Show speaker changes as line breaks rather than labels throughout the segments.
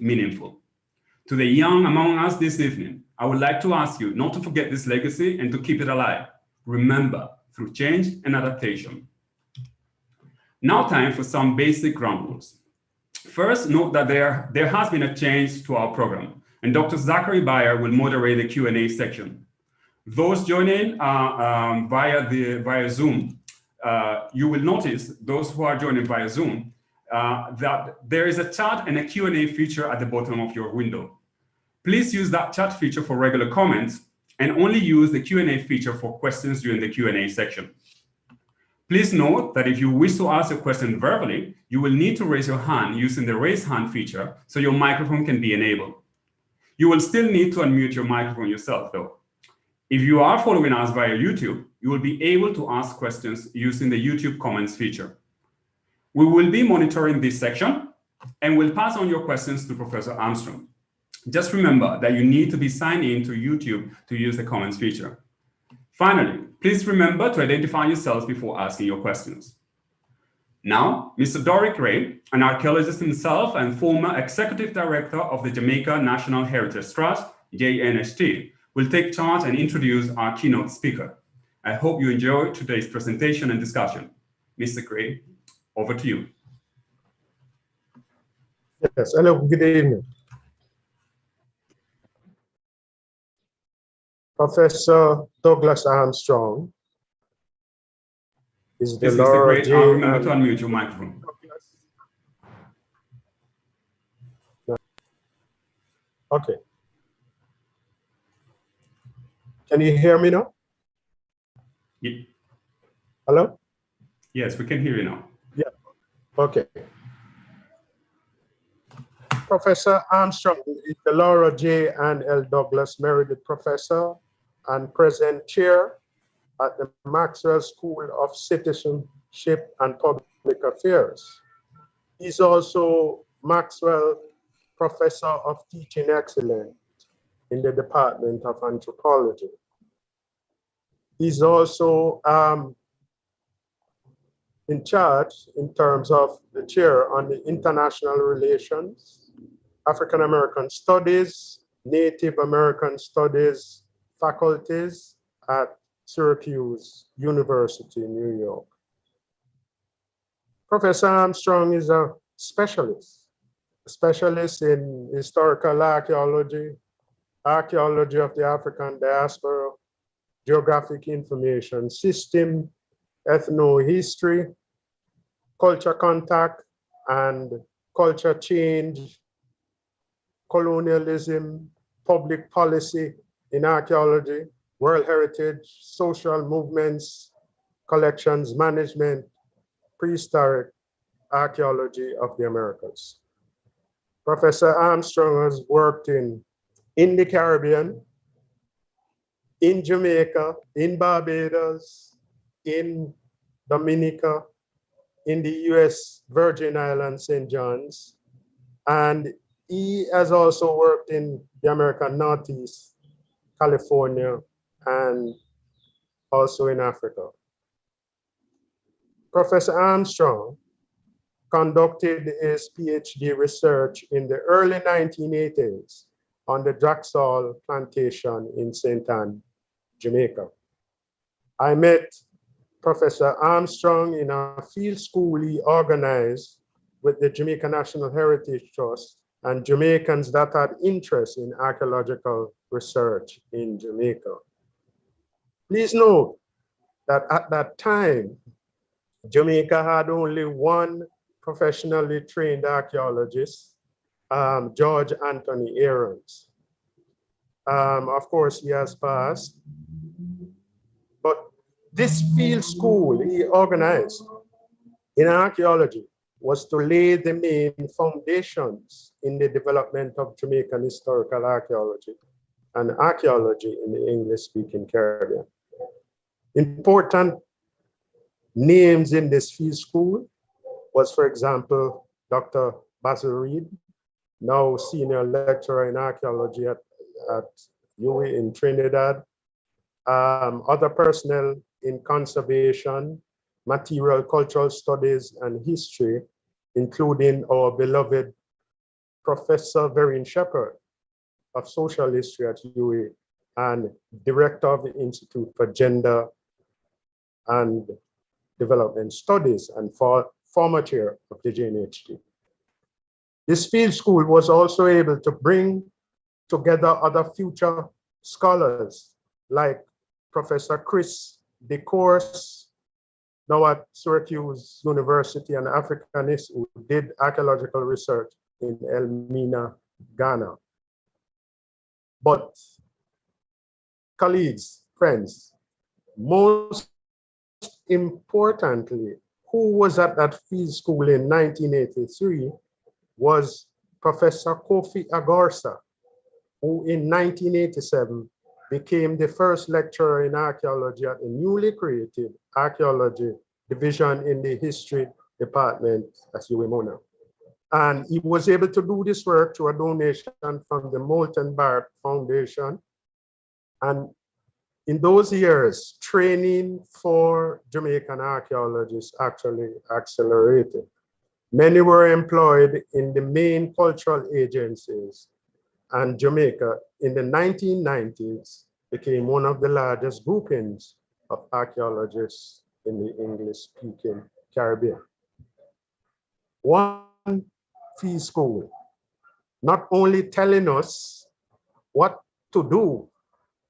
meaningful. To the young among us this evening, I would like to ask you not to forget this legacy and to keep it alive. Remember, through change and adaptation. Now time for some basic ground rules. First, note that there has been a change to our program, and Dr. Zachary Bayer will moderate the Q&A section. Those joining via Zoom, you will notice, those who are joining via Zoom, that there is a chat and a Q&A feature at the bottom of your window. Please use that chat feature for regular comments and only use the Q&A feature for questions during the Q&A section. Please note that if you wish to ask a question verbally, you will need to raise your hand using the raise hand feature so your microphone can be enabled. You will still need to unmute your microphone yourself though. If you are following us via YouTube, you will be able to ask questions using the YouTube comments feature. We will be monitoring this section and will pass on your questions to Professor Armstrong. Just remember that you need to be signed in to YouTube to use the comments feature. Finally, please remember to identify yourselves before asking your questions. Now, Mr. Doric Williams, an archaeologist himself and former executive director of the Jamaica National Heritage Trust, JNHT, will take charge and introduce our keynote speaker. I hope you enjoy today's presentation and discussion. Mr. Gray, over to you.
Yes, hello, good evening. Professor Douglas Armstrong is the Laura J.
Remember to unmute your microphone.
Okay. Can you hear me now?
Yeah.
Hello?
Yes, we can hear you now.
Yeah. Okay. Professor Armstrong is the Laura J. and L. Douglas Meredith Professor and present chair at the Maxwell School of Citizenship and Public Affairs. He's also Maxwell Professor of Teaching Excellence in the Department of Anthropology. He's also in charge in terms of the chair on the international relations, African American Studies, Native American Studies faculties at Syracuse University in New York. Professor Armstrong is a specialist in historical archaeology, archaeology of the African diaspora, geographic information system, ethnohistory, culture contact and culture change, colonialism, public policy in archaeology, world heritage, social movements, collections management, prehistoric archaeology of the Americas. Professor Armstrong has worked in the Caribbean, in Jamaica, in Barbados, in Dominica, in the US Virgin Islands, St. John's, and he has also worked in the American Northeast, California, and also in Africa. Professor Armstrong conducted his PhD research in the early 1980s on the Draxall Plantation in St. Anne, Jamaica. I met Professor Armstrong in a field school he organized with the Jamaica National Heritage Trust and Jamaicans that had interest in archaeological research in Jamaica. Please note that at that time, Jamaica had only one professionally trained archaeologist, George Anthony Aarons. Of course, he has passed, but this field school he organized in archaeology was to lay the main foundations in the development of Jamaican historical archaeology and archaeology in the English-speaking Caribbean. Important names in this field school was, for example, Dr. Basil Reed, now senior lecturer in archaeology at UWI in Trinidad. Other personnel in conservation, material cultural studies and history, including our beloved Professor Vereen Shepherd of Social History at UA and Director of the Institute for Gender and Development Studies and former chair of the JNHD. This field school was also able to bring together other future scholars like Professor Chris DeCourse, now at Syracuse University, an Africanist who did archaeological research in Elmina, Ghana. But colleagues, friends, most importantly, who was at that field school in 1983 was Professor Kofi Agorsa, who in 1987 became the first lecturer in archaeology at the newly created archaeology division in the history department at UMONA. And he was able to do this work through a donation from the Molten Barrett Foundation. And in those years, training for Jamaican archaeologists actually accelerated. Many were employed in the main cultural agencies, and Jamaica in the 1990s became one of the largest groupings of archaeologists in the English-speaking Caribbean. One field school, not only telling us what to do,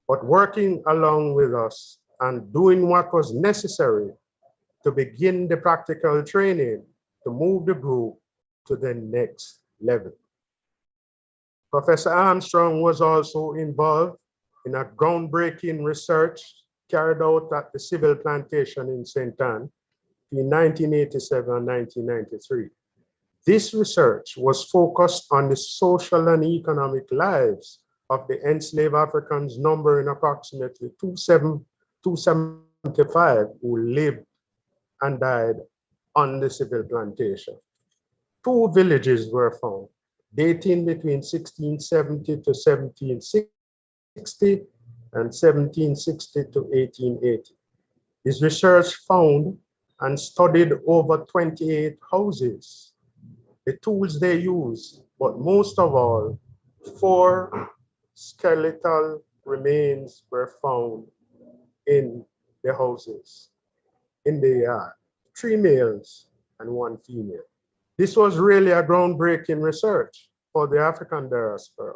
but working along with us and doing what was necessary to begin the practical training to move the group to the next level. Professor Armstrong was also involved in a groundbreaking research carried out at the Civil Plantation in St. Anne in 1987 and 1993. This research was focused on the social and economic lives of the enslaved Africans, numbering approximately 275 who lived and died on the Civil Plantation. 2 villages were found, dating between 1670 to 1760 and 1760 to 1880. His research found and studied over 28 houses, the tools they used, but most of all, 4 skeletal remains were found in the houses, in the yard, 3 males and 1 female. This was really a groundbreaking research for the African diaspora,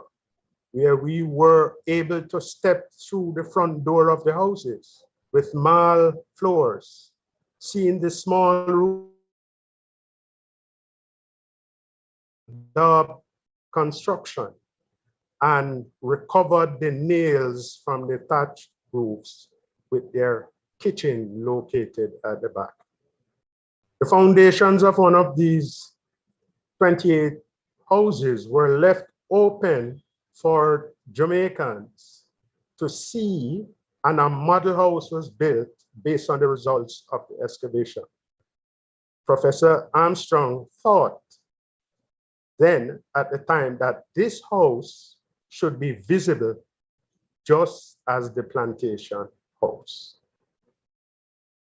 where we were able to step through the front door of the houses with marl floors, seeing the small room, daub construction, and recovered the nails from the thatched roofs with their kitchen located at the back. The foundations of one of these 28 houses were left open for Jamaicans to see, and a model house was built based on the results of the excavation. Professor Armstrong thought then at the time that this house should be visible just as the plantation house.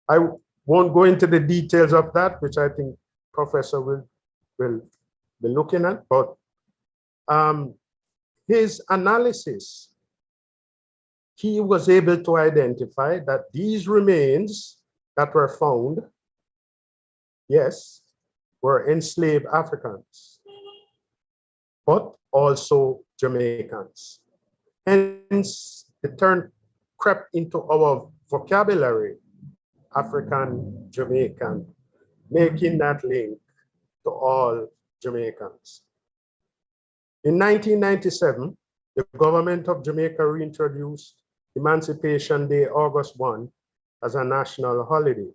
I won't go into the details of that, which I think Professor will be looking at, but his analysis, he was able to identify that these remains that were found, yes, were enslaved Africans, but also Jamaicans. Hence, the term crept into our vocabulary, African Jamaican, making that link to all Jamaicans. In 1997, the government of Jamaica reintroduced Emancipation Day, August 1, as a national holiday.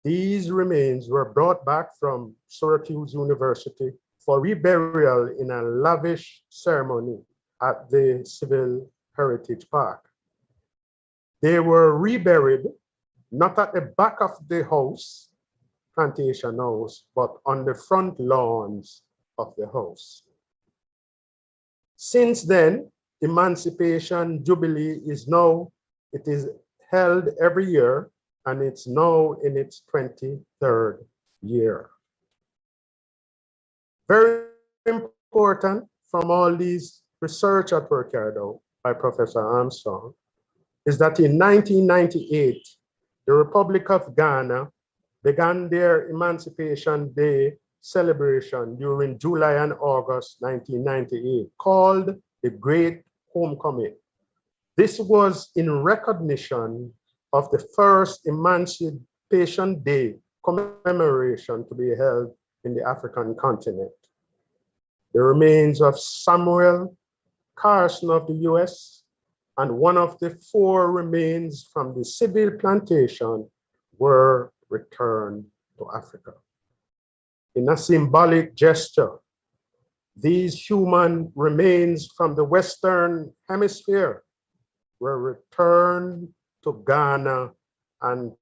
These remains were brought back from Syracuse University for reburial in a lavish ceremony at the Civil Heritage Park. They were reburied not at the back of the house, plantation house, but on the front lawns of the house. Since then, Emancipation Jubilee is now, it is held every year, and it's now in its 23rd year. Very important important from all these research that were carried out by Professor Armstrong is that in 1998, the Republic of Ghana began their Emancipation Day celebration during July and August 1998, called the Great Homecoming. This was in recognition of the first Emancipation Day commemoration to be held in the African continent. The remains of Samuel Carson of the US and one of the 4 remains from the civil plantation were returned to Africa. In a symbolic gesture, these human remains from the Western Hemisphere were returned to Ghana and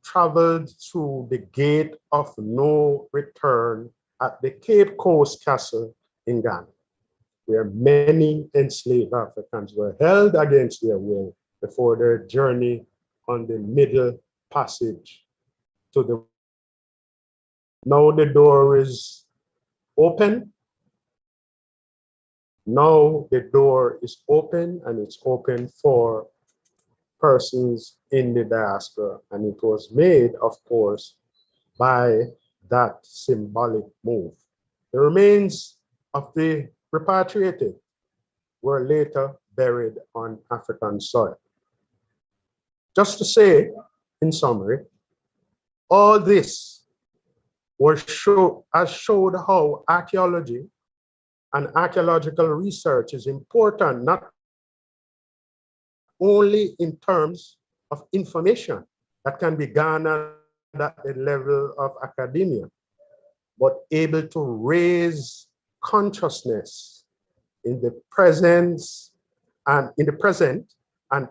traveled through the gate of no return at the Cape Coast Castle in Ghana, where many enslaved Africans were held against their will before their journey on the Middle Passage to the. Now the door is open. Now the door is open, and it's open for persons in the diaspora, and it was made, of course, by that symbolic move. The remains of the repatriated were later buried on African soil. Just to say, in summary, all this has showed how archaeology and archaeological research is important, not only in terms of information that can be garnered at the level of academia, but able to raise consciousness in the presence and in the present and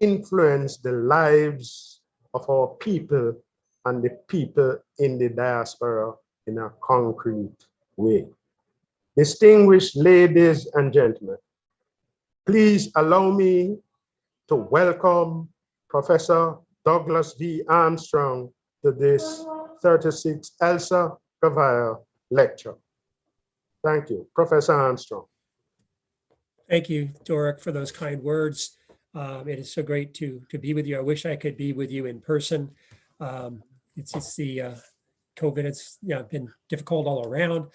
influence the lives of our people and the people in the diaspora in a concrete way. Distinguished ladies and gentlemen, please allow me to welcome Professor Douglas V. Armstrong to this 36th Elsa Goveia lecture. Thank you, Professor Armstrong.
Thank you, Doric, for those kind words. It is so great to be with you. I wish I could be with you in person. It's the COVID has been difficult all around.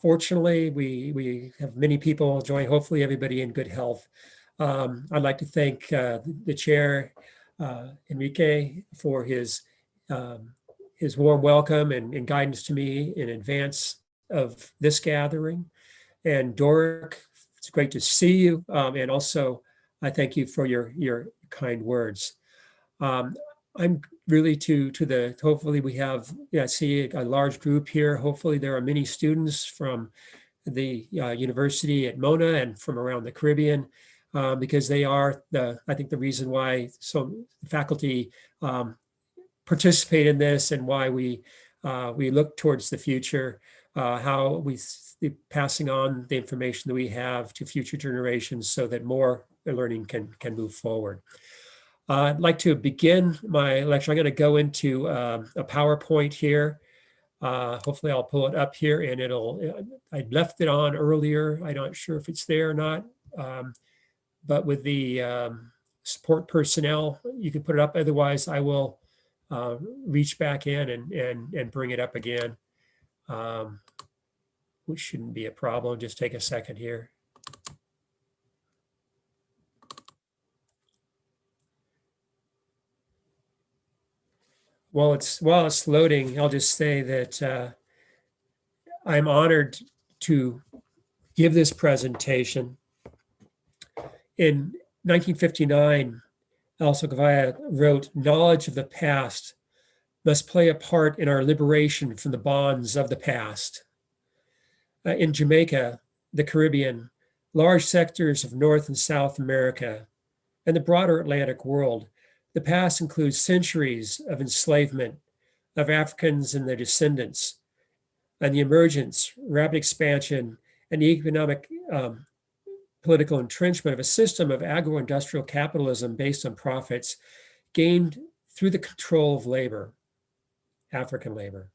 Fortunately, we have many people join, hopefully everybody in good health. I'd like to thank the chair, Enrique, for his warm welcome and guidance to me in advance of this gathering. And Doric, it's great to see you. And also, I thank you for your kind words. I'm really hopefully we have, I see a large group here. Hopefully there are many students from the university at Mona and from around the Caribbean, because they are I think the reason why some faculty participate in this and why we look towards the future, how we passing on the information that we have to future generations so that more learning can move forward. I'd like to begin my lecture. I'm going to go into a PowerPoint here. Hopefully I'll pull it up here and I left it on earlier. I'm not sure if it's there or not, but with the support personnel, you can put it up. Otherwise, I will reach back in and bring it up again, which shouldn't be a problem. Just take a second here. While it's loading, I'll just say that I'm honored to give this presentation. In 1959, Elsa Goveia wrote, "Knowledge of the past must play a part in our liberation from the bonds of the past." In Jamaica, the Caribbean, large sectors of North and South America, and the broader Atlantic world, the past includes centuries of enslavement of Africans and their descendants, and the emergence, rapid expansion, and economic political entrenchment of a system of agro-industrial capitalism based on profits gained through the control of labor, African labor.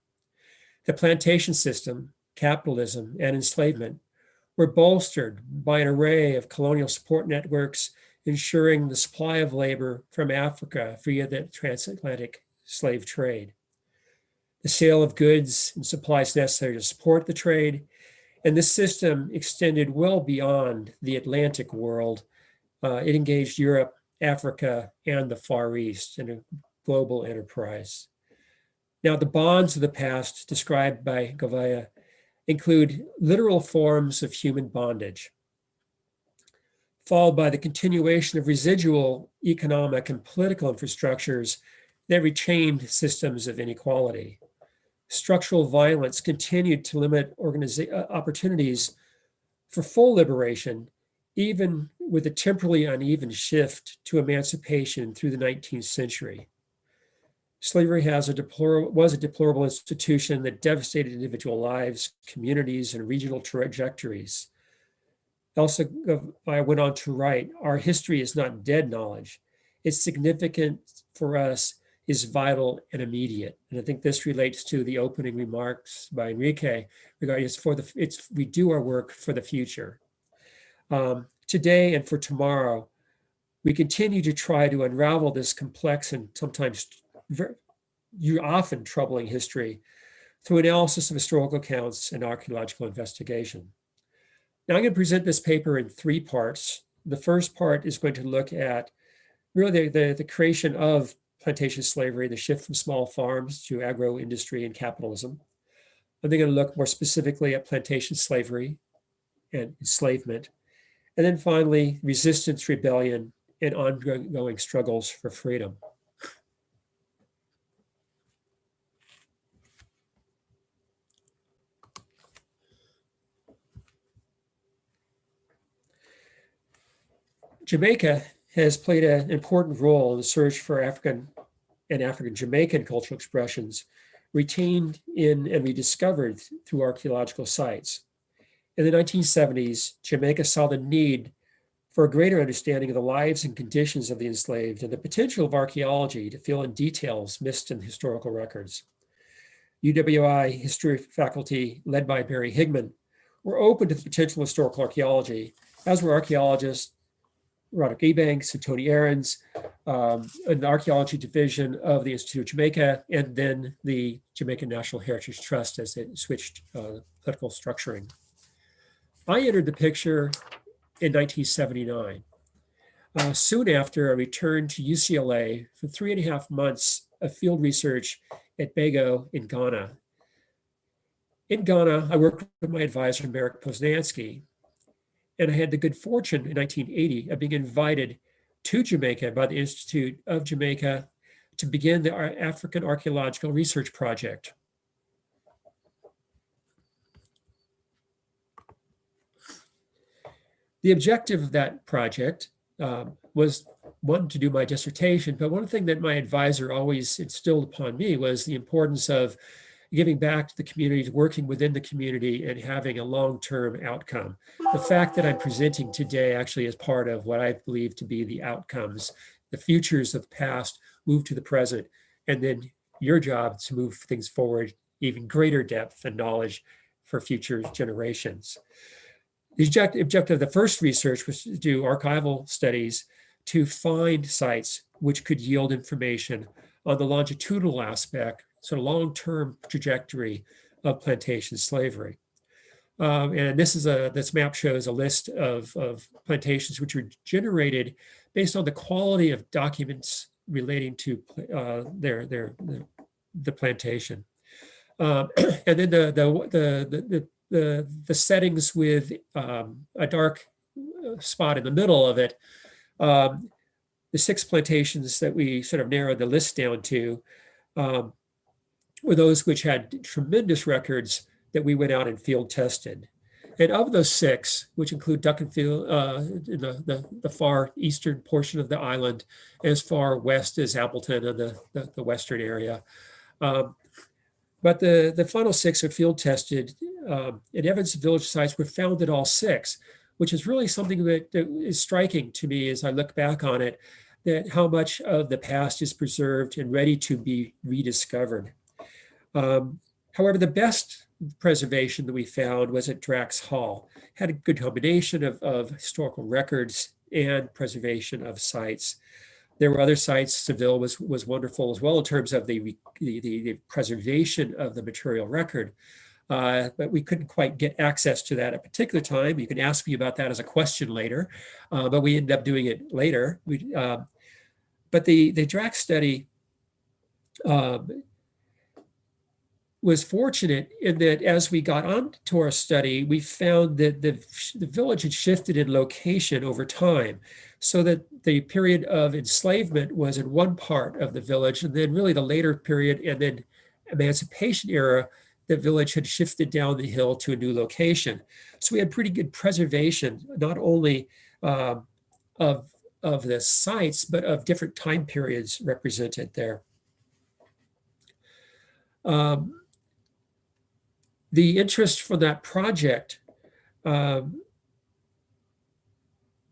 The plantation system, capitalism, and enslavement were bolstered by an array of colonial support networks, ensuring the supply of labor from Africa via the transatlantic slave trade. The sale of goods and supplies necessary to support the trade, and this system extended well beyond the Atlantic world. It engaged Europe, Africa, and the Far East in a global enterprise. Now, the bonds of the past described by Goveia include literal forms of human bondage, followed by the continuation of residual economic and political infrastructures that retained systems of inequality. Structural violence continued to limit opportunities for full liberation, even with a temporally uneven shift to emancipation through the 19th century. Slavery was a deplorable institution that devastated individual lives, communities, and regional trajectories. Elsa went on to write, "Our history is not dead knowledge. Its significance for us is vital and immediate." And I think this relates to the opening remarks by Enrique regarding we do our work for the future. Today and for tomorrow, we continue to try to unravel this complex and sometimes often troubling history through analysis of historical accounts and archaeological investigation. Now I'm going to present this paper in 3 parts. The first part is going to look at really the creation of plantation slavery, the shift from small farms to agro-industry and capitalism. I'm then going to look more specifically at plantation slavery and enslavement. And then finally, resistance, rebellion, and ongoing struggles for freedom. Jamaica has played an important role in the search for African and African-Jamaican cultural expressions retained in and rediscovered through archaeological sites. In the 1970s, Jamaica saw the need for a greater understanding of the lives and conditions of the enslaved and the potential of archaeology to fill in details missed in historical records. UWI history faculty, led by Barry Higman, were open to the potential of historical archaeology, as were archaeologists Roderick Ebanks and Tony Ahrens, an archaeology division of the Institute of Jamaica, and then the Jamaican National Heritage Trust as it switched political structuring. I entered the picture in 1979. Soon after, I returned to UCLA for 3.5 months of field research at Bago in Ghana. In Ghana, I worked with my advisor, Merrick Poznansky, and I had the good fortune in 1980 of being invited to Jamaica by the Institute of Jamaica to begin the African Archaeological Research Project. The objective of that project was, one, to do my dissertation, but one thing that my advisor always instilled upon me was the importance of giving back to the community, working within the community, and having a long-term outcome. The fact that I'm presenting today actually is part of what I believe to be the outcomes, the futures of the past move to the present, and then your job to move things forward, even greater depth and knowledge for future generations. The objective of the first research was to do archival studies to find sites which could yield information on the longitudinal aspect, sort of long-term trajectory of plantation slavery. And this map shows a list of plantations which were generated based on the quality of documents relating to the plantation. And then the settings with a dark spot in the middle of it, the 6 plantations that we sort of narrowed the list down to were those which had tremendous records that we went out and field tested. And of those 6, which include Duckenfield in the far eastern portion of the island, as far west as Appleton and the western area. But the final 6 are field tested at Evans Village sites were found at all 6, which is really something that is striking to me as I look back on it, that how much of the past is preserved and ready to be rediscovered. However, the best preservation that we found was at Drax Hall. Had a good combination of historical records and preservation of sites. There were other sites. Seville was wonderful as well in terms of the preservation of the material record. But we couldn't quite get access to that at a particular time. You can ask me about that as a question later, but we ended up doing it later. But the Drax study was fortunate in that as we got on to our study, we found that the village had shifted in location over time, so that the period of enslavement was in one part of the village, and then really the later period and then emancipation era, the village had shifted down the hill to a new location. So we had pretty good preservation, not only of the sites, but of different time periods represented there. The interest for that project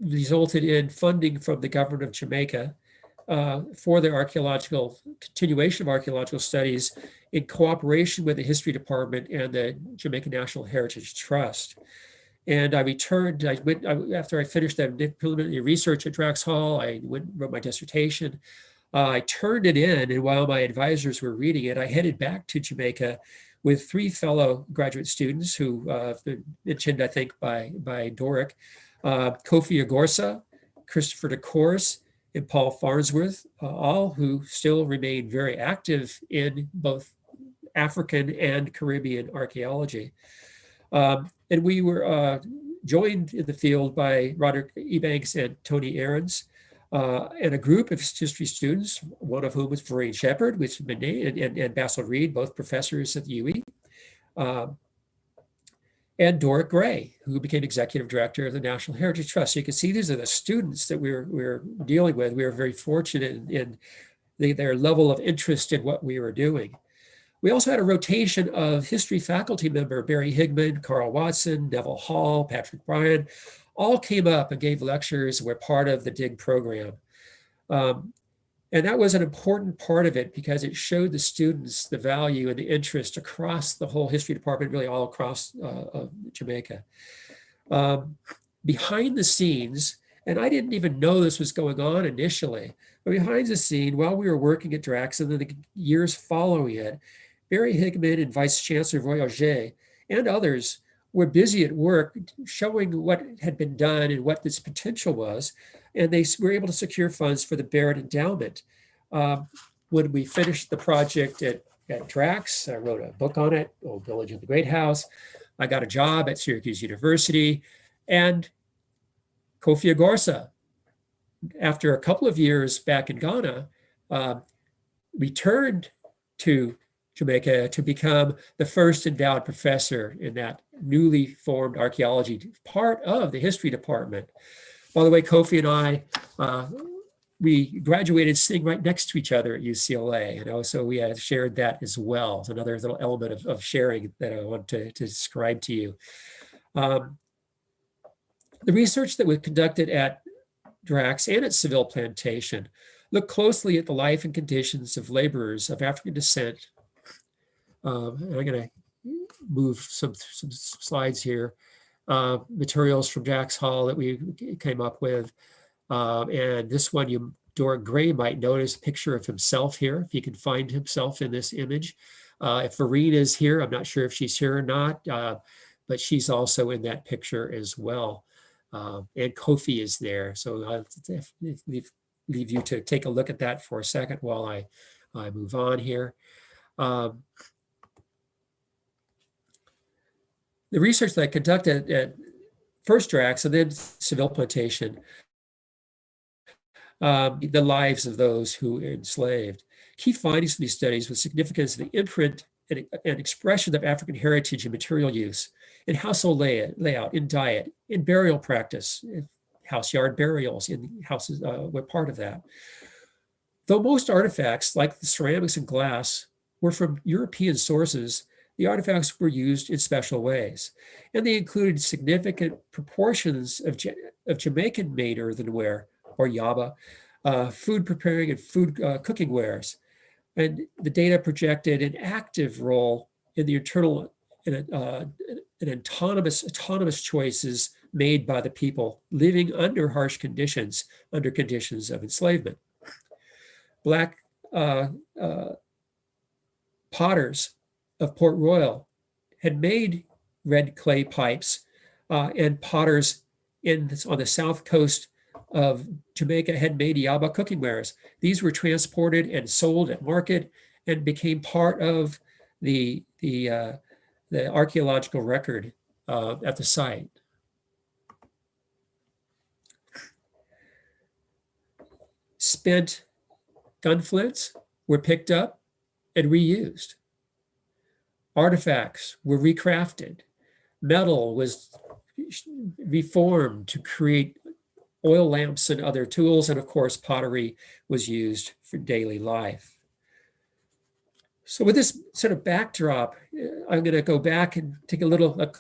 resulted in funding from the government of Jamaica for the continuation of archaeological studies in cooperation with the History Department and the Jamaica National Heritage Trust. And I returned, after I finished that preliminary research at Drax Hall, I wrote my dissertation. I turned it in, and while my advisors were reading it, I headed back to Jamaica with 3 fellow graduate students who have been mentioned, I think, by Doric, Kofi Agorsa, Christopher DeCourse, and Paul Farnsworth, all who still remain very active in both African and Caribbean archaeology. And we were joined in the field by Roderick Ebanks and Tony Aarons, and a group of history students, one of whom was Vereen Shepherd, which has been named, and Basil Reed, both professors at the UE, and Doric Gray, who became executive director of the National Heritage Trust. So you can see these are the students that we're dealing with. We were very fortunate in their level of interest in what we were doing. We also had a rotation of history faculty member, Barry Higman, Carl Watson, Neville Hall, Patrick Bryan, all came up and gave lectures and were part of the DIG program. And that was an important part of it because it showed the students the value and the interest across the whole history department, really all across Jamaica. Behind the scenes, and I didn't even know this was going on initially, but behind the scene, while we were working at Drax and then the years following it, Barry Higman and Vice Chancellor Voyager and others were busy at work showing what had been done and what this potential was. And they were able to secure funds for the Barrett Endowment. When we finished the project at Drax, I wrote a book on it, Old Village of the Great House. I got a job at Syracuse University, and Kofi Agorsa, after a couple of years back in Ghana, returned to Jamaica to become the first endowed professor in that newly formed archaeology part of the history department. By the way, Kofi and I, we graduated sitting right next to each other at UCLA, so we had shared that as well. It's another little element of sharing that I want to describe to you. The research that was conducted at Drax and at Seville Plantation looked closely at the life and conditions of laborers of African descent. And I'm going to move some slides here. Materials from Drax Hall that we came up with. And this one, Doric Gray might notice a picture of himself here, if you can find himself in this image. If Vereen is here, I'm not sure if she's here or not, but she's also in that picture as well. And Kofi is there. So I'll leave you to take a look at that for a second while I move on here. The research that I conducted at first Drax and then Seville Plantation, the lives of those who were enslaved. Key findings from these studies with significance of the imprint and expression of African heritage in material use, in household layout, in diet, in burial practice, in house yard burials, in houses were part of that. Though most artifacts, like the ceramics and glass, were from European sources, the artifacts were used in special ways, and they included significant proportions of Jamaican-made earthenware, or yaba, food preparing and food cooking wares. And the data projected an active role in the internal autonomous choices made by the people living under harsh conditions, under conditions of enslavement. Black potters of Port Royal had made red clay pipes, and potters on the south coast of Jamaica had made Yaba cooking wares. These were transported and sold at market and became part of the archaeological record at the site. Spent gun flints were picked up and reused. Artifacts were recrafted. Metal was reformed to create oil lamps and other tools. And of course, pottery was used for daily life. So with this sort of backdrop, I'm going to go back and take a little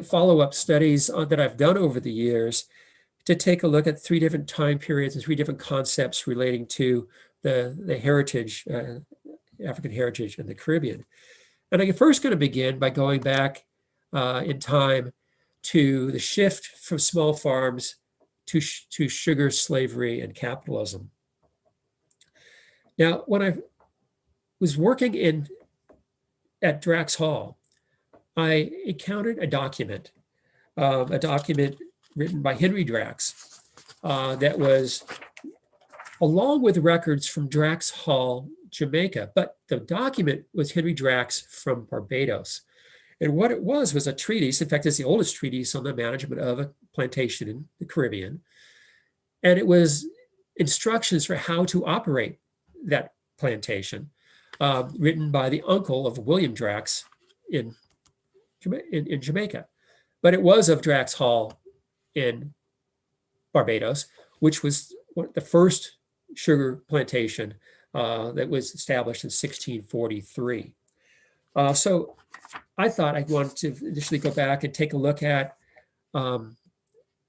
follow-up studies that I've done over the years to take a look at 3 different time periods and 3 different concepts relating to the heritage, African heritage in the Caribbean. And I'm first going to begin by going back in time to the shift from small farms to sugar, slavery, and capitalism. Now, when I was working at Drax Hall, I encountered a document written by Henry Drax that was along with records from Drax Hall, Jamaica, but the document was Henry Drax from Barbados. And what it was a treatise. In fact, it's the oldest treatise on the management of a plantation in the Caribbean. And it was instructions for how to operate that plantation, written by the uncle of William Drax in Jamaica. But it was of Drax Hall in Barbados, which was the first sugar plantation that was established in 1643. So I thought I wanted to initially go back and take a look at the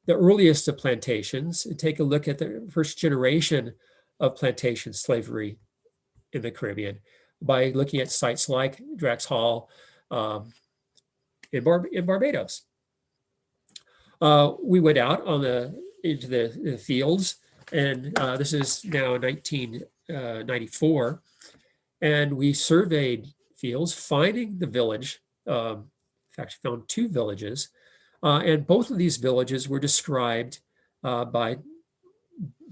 earliest of plantations and take a look at the first generation of plantation slavery in the Caribbean by looking at sites like Drax Hall in Barbados. We went out into the fields, and this is now 1994, and we surveyed fields, finding the village. In fact, found 2 villages, and both of these villages were described by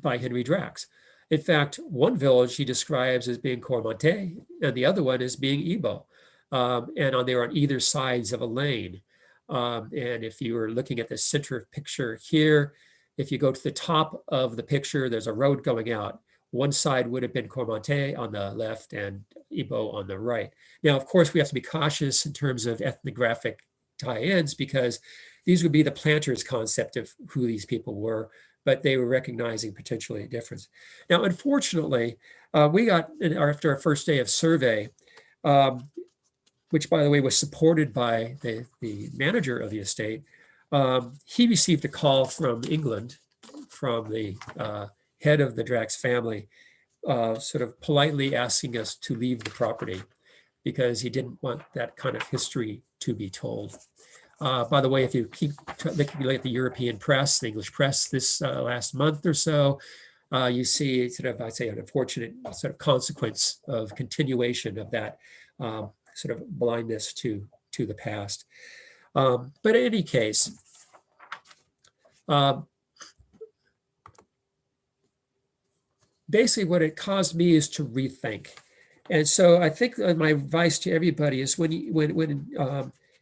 Henry Drax. In fact, one village he describes as being Cormonte, and the other one as being Igbo, and they're on either sides of a lane. And if you were looking at the center picture here, if you go to the top of the picture, there's a road going out. One side would have been Cormonte on the left and Igbo on the right. Now, of course, we have to be cautious in terms of ethnographic tie-ins because these would be the planters' concept of who these people were, but they were recognizing potentially a difference. Now, unfortunately, we got, after our first day of survey, which by the way was supported by the manager of the estate, he received a call from England, from the head of the Drax family, sort of politely asking us to leave the property because he didn't want that kind of history to be told. By the way, if you keep looking at the European press, the English press this last month or so, you see sort of, I'd say, an unfortunate sort of consequence of continuation of that sort of blindness to the past. But in any case, basically what it caused me is to rethink. And so I think my advice to everybody is when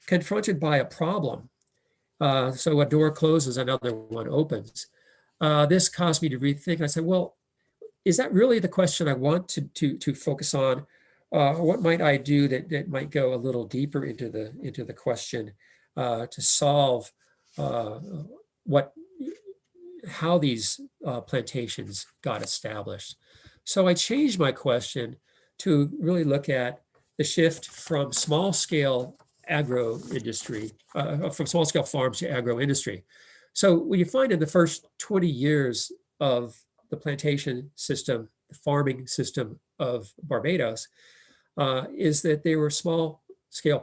confronted by a problem, so a door closes, another one opens. This caused me to rethink. I said, well, is that really the question I want to focus on? What might I do that might go a little deeper into the question to solve how these plantations got established? So I changed my question to really look at the shift from small-scale agro-industry, from small-scale farms to agro-industry. So what you find in the first 20 years of the plantation system, the farming system of Barbados, is that they were small scale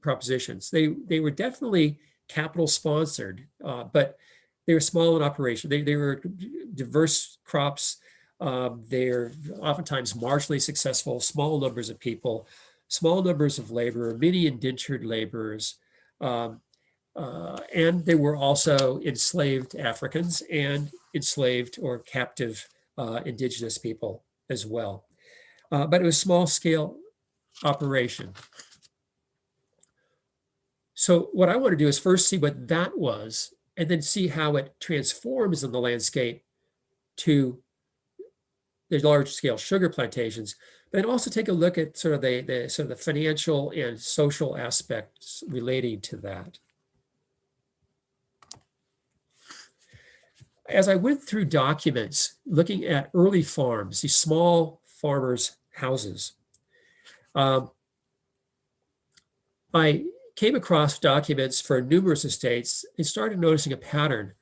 propositions. They were definitely capital sponsored, but they were small in operation. They were diverse crops. They're oftentimes marginally successful, small numbers of people, small numbers of labor, many indentured laborers. And there were also enslaved Africans and enslaved or captive indigenous people as well. But it was small scale operation. So what I want to do is first see what that was, and then see how it transforms in the landscape to the large scale sugar plantations, but then also take a look at sort of the financial and social aspects relating to that. As I went through documents looking at early farms, these small farmers' houses, I came across documents for numerous estates and started noticing a pattern,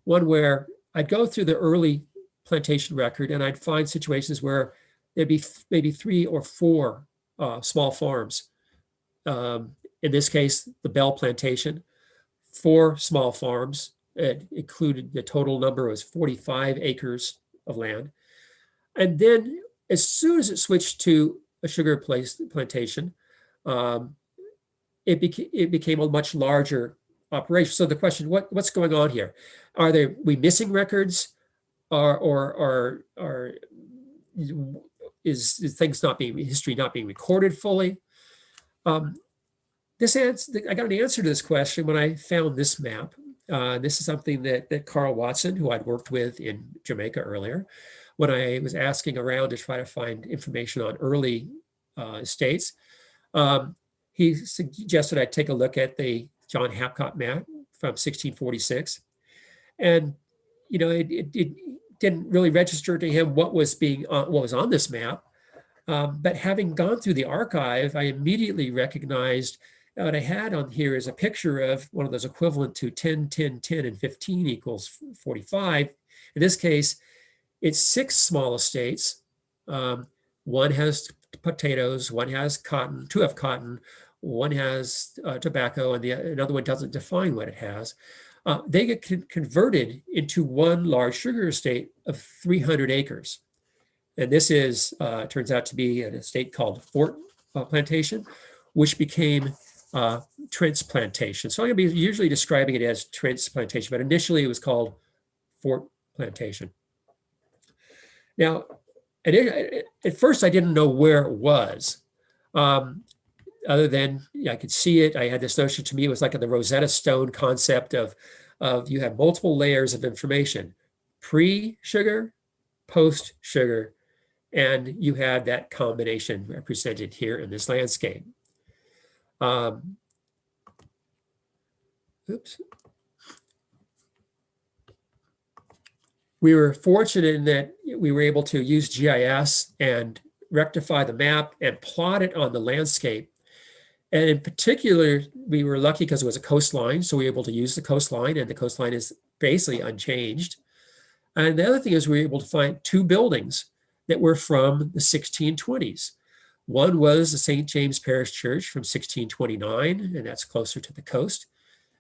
one where I'd go through the early plantation record and I'd find situations where there'd be maybe 3 or 4 small farms. In this case, the Bell Plantation, 4 small farms. It included, the total number was 45 acres of land. And then as soon as it switched to a sugar plantation, it became a much larger operation. So the question, what's going on here? Are we missing records? Or is history not being recorded fully? I got an answer to this question when I found this map. This is something that Carl Watson, who I'd worked with in Jamaica earlier, when I was asking around to try to find information on early estates, he suggested I take a look at the John Hapcott map from 1646. And, you know, it didn't really register to him what was on this map. But having gone through the archive, I immediately recognized what I had on here is a picture of one of those equivalent to 10, 10, 10, and 15 equals 45. In this case, it's 6 small estates. One has potatoes, one has cotton, 2 have cotton, one has tobacco, and another one doesn't define what it has. They get converted into one large sugar estate of 300 acres. And this is, turns out to be an estate called Fort Plantation, which became Trent's Plantation. So I'm going to be usually describing it as Trent's Plantation, but initially it was called Fort Plantation. Now, at first I didn't know where it was, other than I could see it. I had this notion, to me, it was like the Rosetta Stone concept of you have multiple layers of information, pre-sugar, post-sugar, and you had that combination represented here in this landscape. Oops. We were fortunate in that we were able to use GIS and rectify the map and plot it on the landscape. And in particular, we were lucky because it was a coastline, so we were able to use the coastline, and the coastline is basically unchanged. And the other thing is we were able to find 2 buildings that were from the 1620s. One was the St. James Parish Church from 1629, and that's closer to the coast.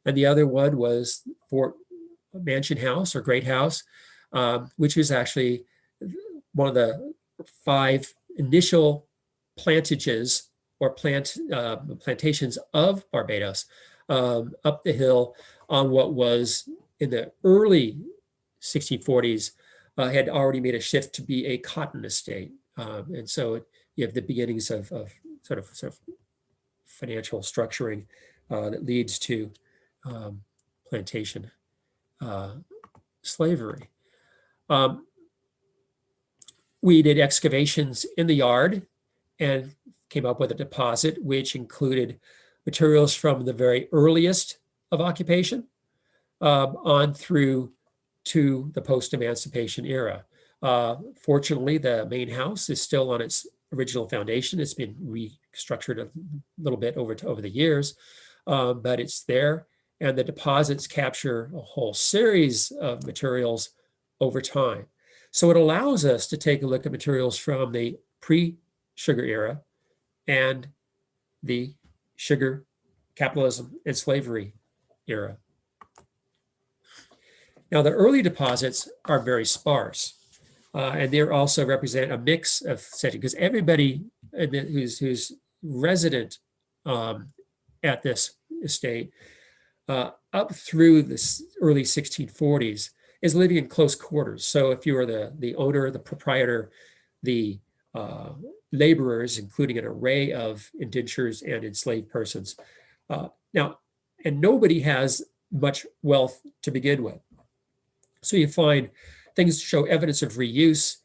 And the other one was Fort Mansion House or Great House, which is actually one of the 5 initial plantages or plantations of Barbados up the hill on what was in the early 1640s had already made a shift to be a cotton estate. And so you have the beginnings of sort of financial structuring that leads to plantation slavery. We did excavations in the yard and came up with a deposit which included materials from the very earliest of occupation on through to the post-emancipation era. Fortunately, the main house is still on its original foundation. It's been restructured a little bit over the years, but it's there. And the deposits capture a whole series of materials over time. So it allows us to take a look at materials from the pre-sugar era and the sugar, capitalism, and slavery era. Now, the early deposits are very sparse, and they also represent a mix of settings, because everybody who's resident at this estate up through the early 1640s is living in close quarters. So if you are the owner, the proprietor, the laborers, including an array of indentures and enslaved persons. Now, and nobody has much wealth to begin with. So you find things show evidence of reuse,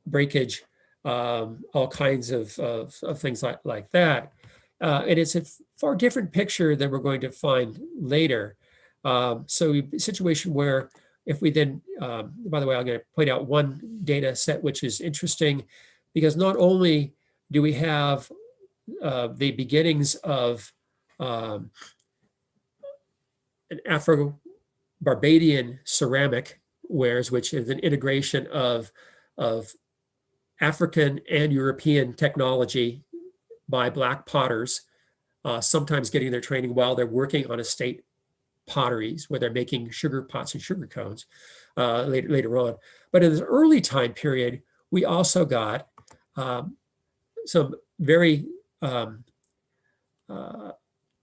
breakage, all kinds of things like that. And it's a far different picture than we're going to find later. So a situation where if we then, by the way, I'm going to point out one data set which is interesting, because not only do we have the beginnings of an Afro-Barbadian ceramic wares, which is an integration of African and European technology by Black potters, sometimes getting their training while they're working on estate potteries, where they're making sugar pots and sugar cones later on. But in this early time period, we also got some very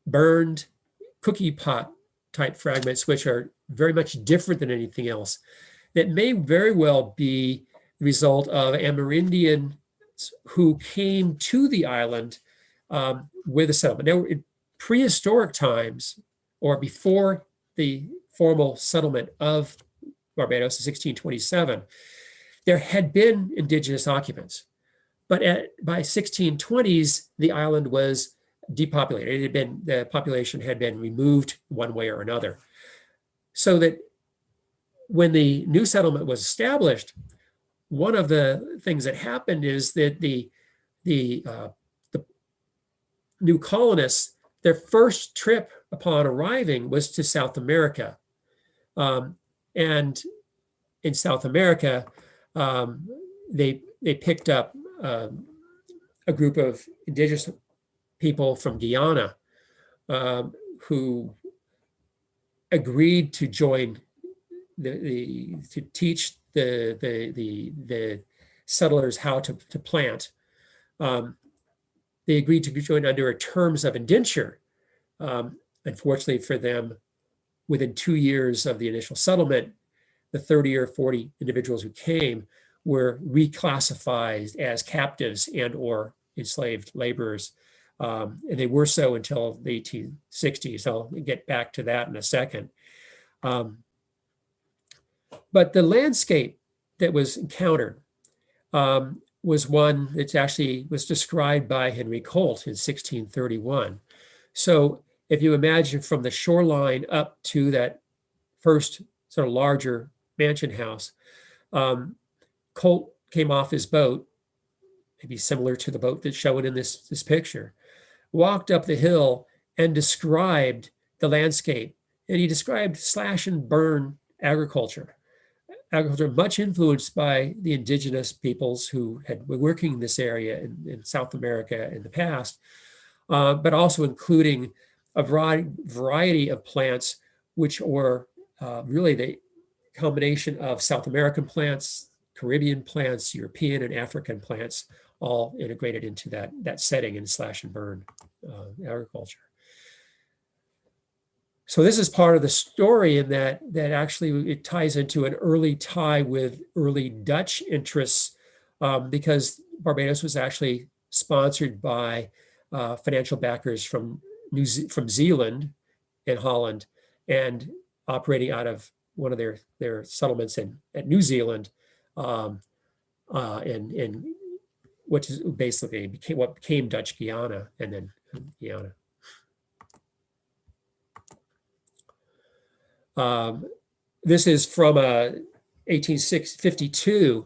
burned cookie pot type fragments, which are very much different than anything else. That may very well be the result of Amerindians who came to the island with a settlement. Now, in prehistoric times, or before the formal settlement of Barbados in 1627, there had been indigenous occupants. But by 1620s, the island was depopulated. It had been, the population had been removed one way or another. So that when the new settlement was established, one of the things that happened is that the new colonists, their first trip upon arriving was to South America. And in South America, they picked up a group of indigenous people from Guyana who agreed to join to teach the settlers how to plant. They agreed to join under terms of indenture. Unfortunately for them, within 2 years of the initial settlement, the 30 or 40 individuals who came were reclassified as captives and or enslaved laborers. And they were so until the 1860s. I'll get back to that in a second. But the landscape that was encountered was one that actually was described by Henry Colt in 1631. So if you imagine from the shoreline up to that first sort of larger mansion house, Colt came off his boat, maybe similar to the boat that's shown in this picture, walked up the hill and described the landscape. And he described slash and burn agriculture much influenced by the indigenous peoples who had been working in this area in South America in the past, but also including a variety of plants, which were really the combination of South American plants, Caribbean plants, European and African plants, all integrated into that setting in slash and burn agriculture. So this is part of the story in that actually it ties into an early tie with early Dutch interests, because Barbados was actually sponsored by financial backers from Zealand and Holland, and operating out of one of their settlements at New Zealand, and which is basically what became Dutch Guyana and then Guyana. This is from 1852.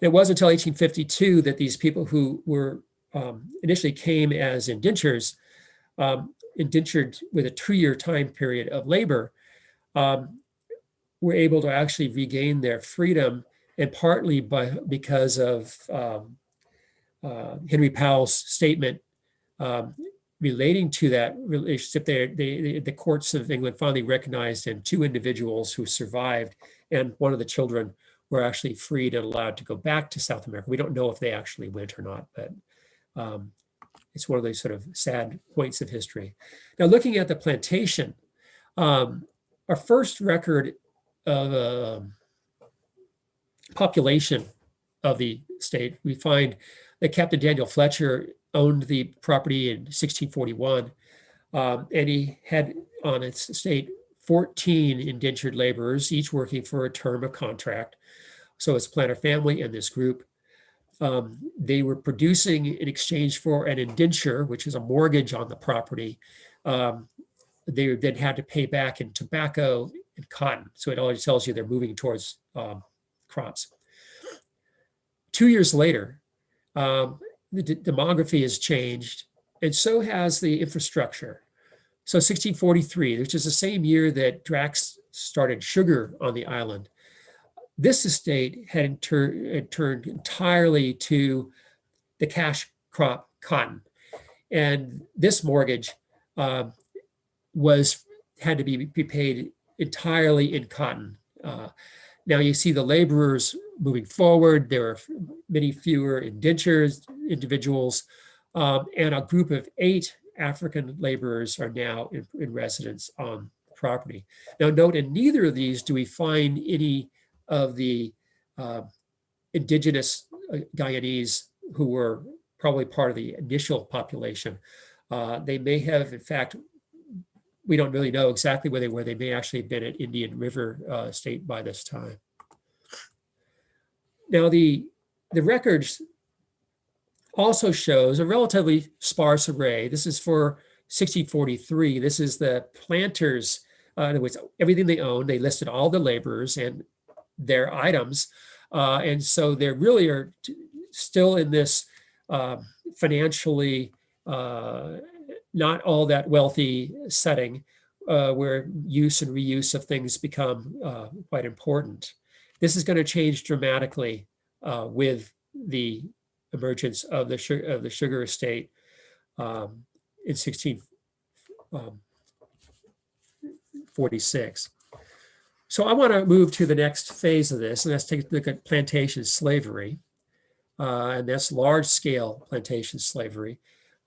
It wasn't until 1852 that these people who were initially came as indentures, indentured with a 2-year time period of labor, were able to actually regain their freedom, and partly because of Henry Powell's statement relating to that relationship, the courts of England finally recognized in 2 individuals who survived, and one of the children were actually freed and allowed to go back to South America. We don't know if they actually went or not, but it's one of those sort of sad points of history. Now, looking at the plantation, our first record of population of the state, we find that Captain Daniel Fletcher owned the property in 1641, and he had on its estate 14 indentured laborers, each working for a term of contract. So it's a planter family in this group. They were producing in exchange for an indenture, which is a mortgage on the property. They then had to pay back in tobacco and cotton. So it always tells you they're moving towards crops. 2 years later, the demography has changed, and so has the infrastructure. So 1643, which is the same year that Drax started sugar on the island, this estate had turned entirely to the cash crop cotton. And this mortgage had to be paid entirely in cotton. Now you see the laborers moving forward. There are many fewer indentures individuals, and a group of 8 African laborers are now in residence on the property. Now note, in neither of these do we find any of the indigenous Guyanese who were probably part of the initial population. They may have, in fact, we don't really know exactly where they were. They may actually have been at Indian River State by this time. Now, the records also shows a relatively sparse array. This is for 1643. This is the planters, in other words, everything they own. They listed all the laborers and their items. And so they really are still in this financially not all that wealthy setting where use and reuse of things become quite important. This is going to change dramatically with the emergence of the sugar estate in 1646. So I want to move to the next phase of this, and let's take a look at plantation slavery. And that's large-scale plantation slavery.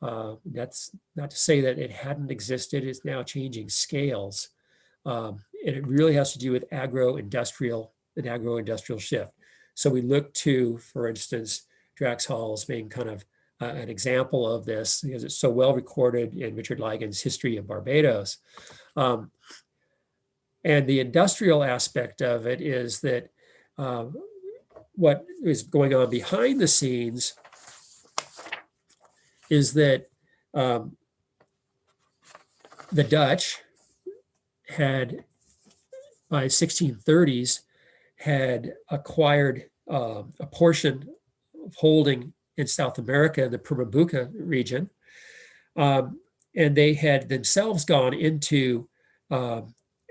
That's not to say that it hadn't existed. It's now changing scales. And it really has to do with an agro-industrial shift. So we look to, for instance, Drax Hall as being kind of an example of this because it's so well recorded in Richard Lygan's History of Barbados. And the industrial aspect of it is that what is going on behind the scenes is that the Dutch had, by 1630s, had acquired a portion of holding in South America, in the Pernambuco region. And they had themselves gone into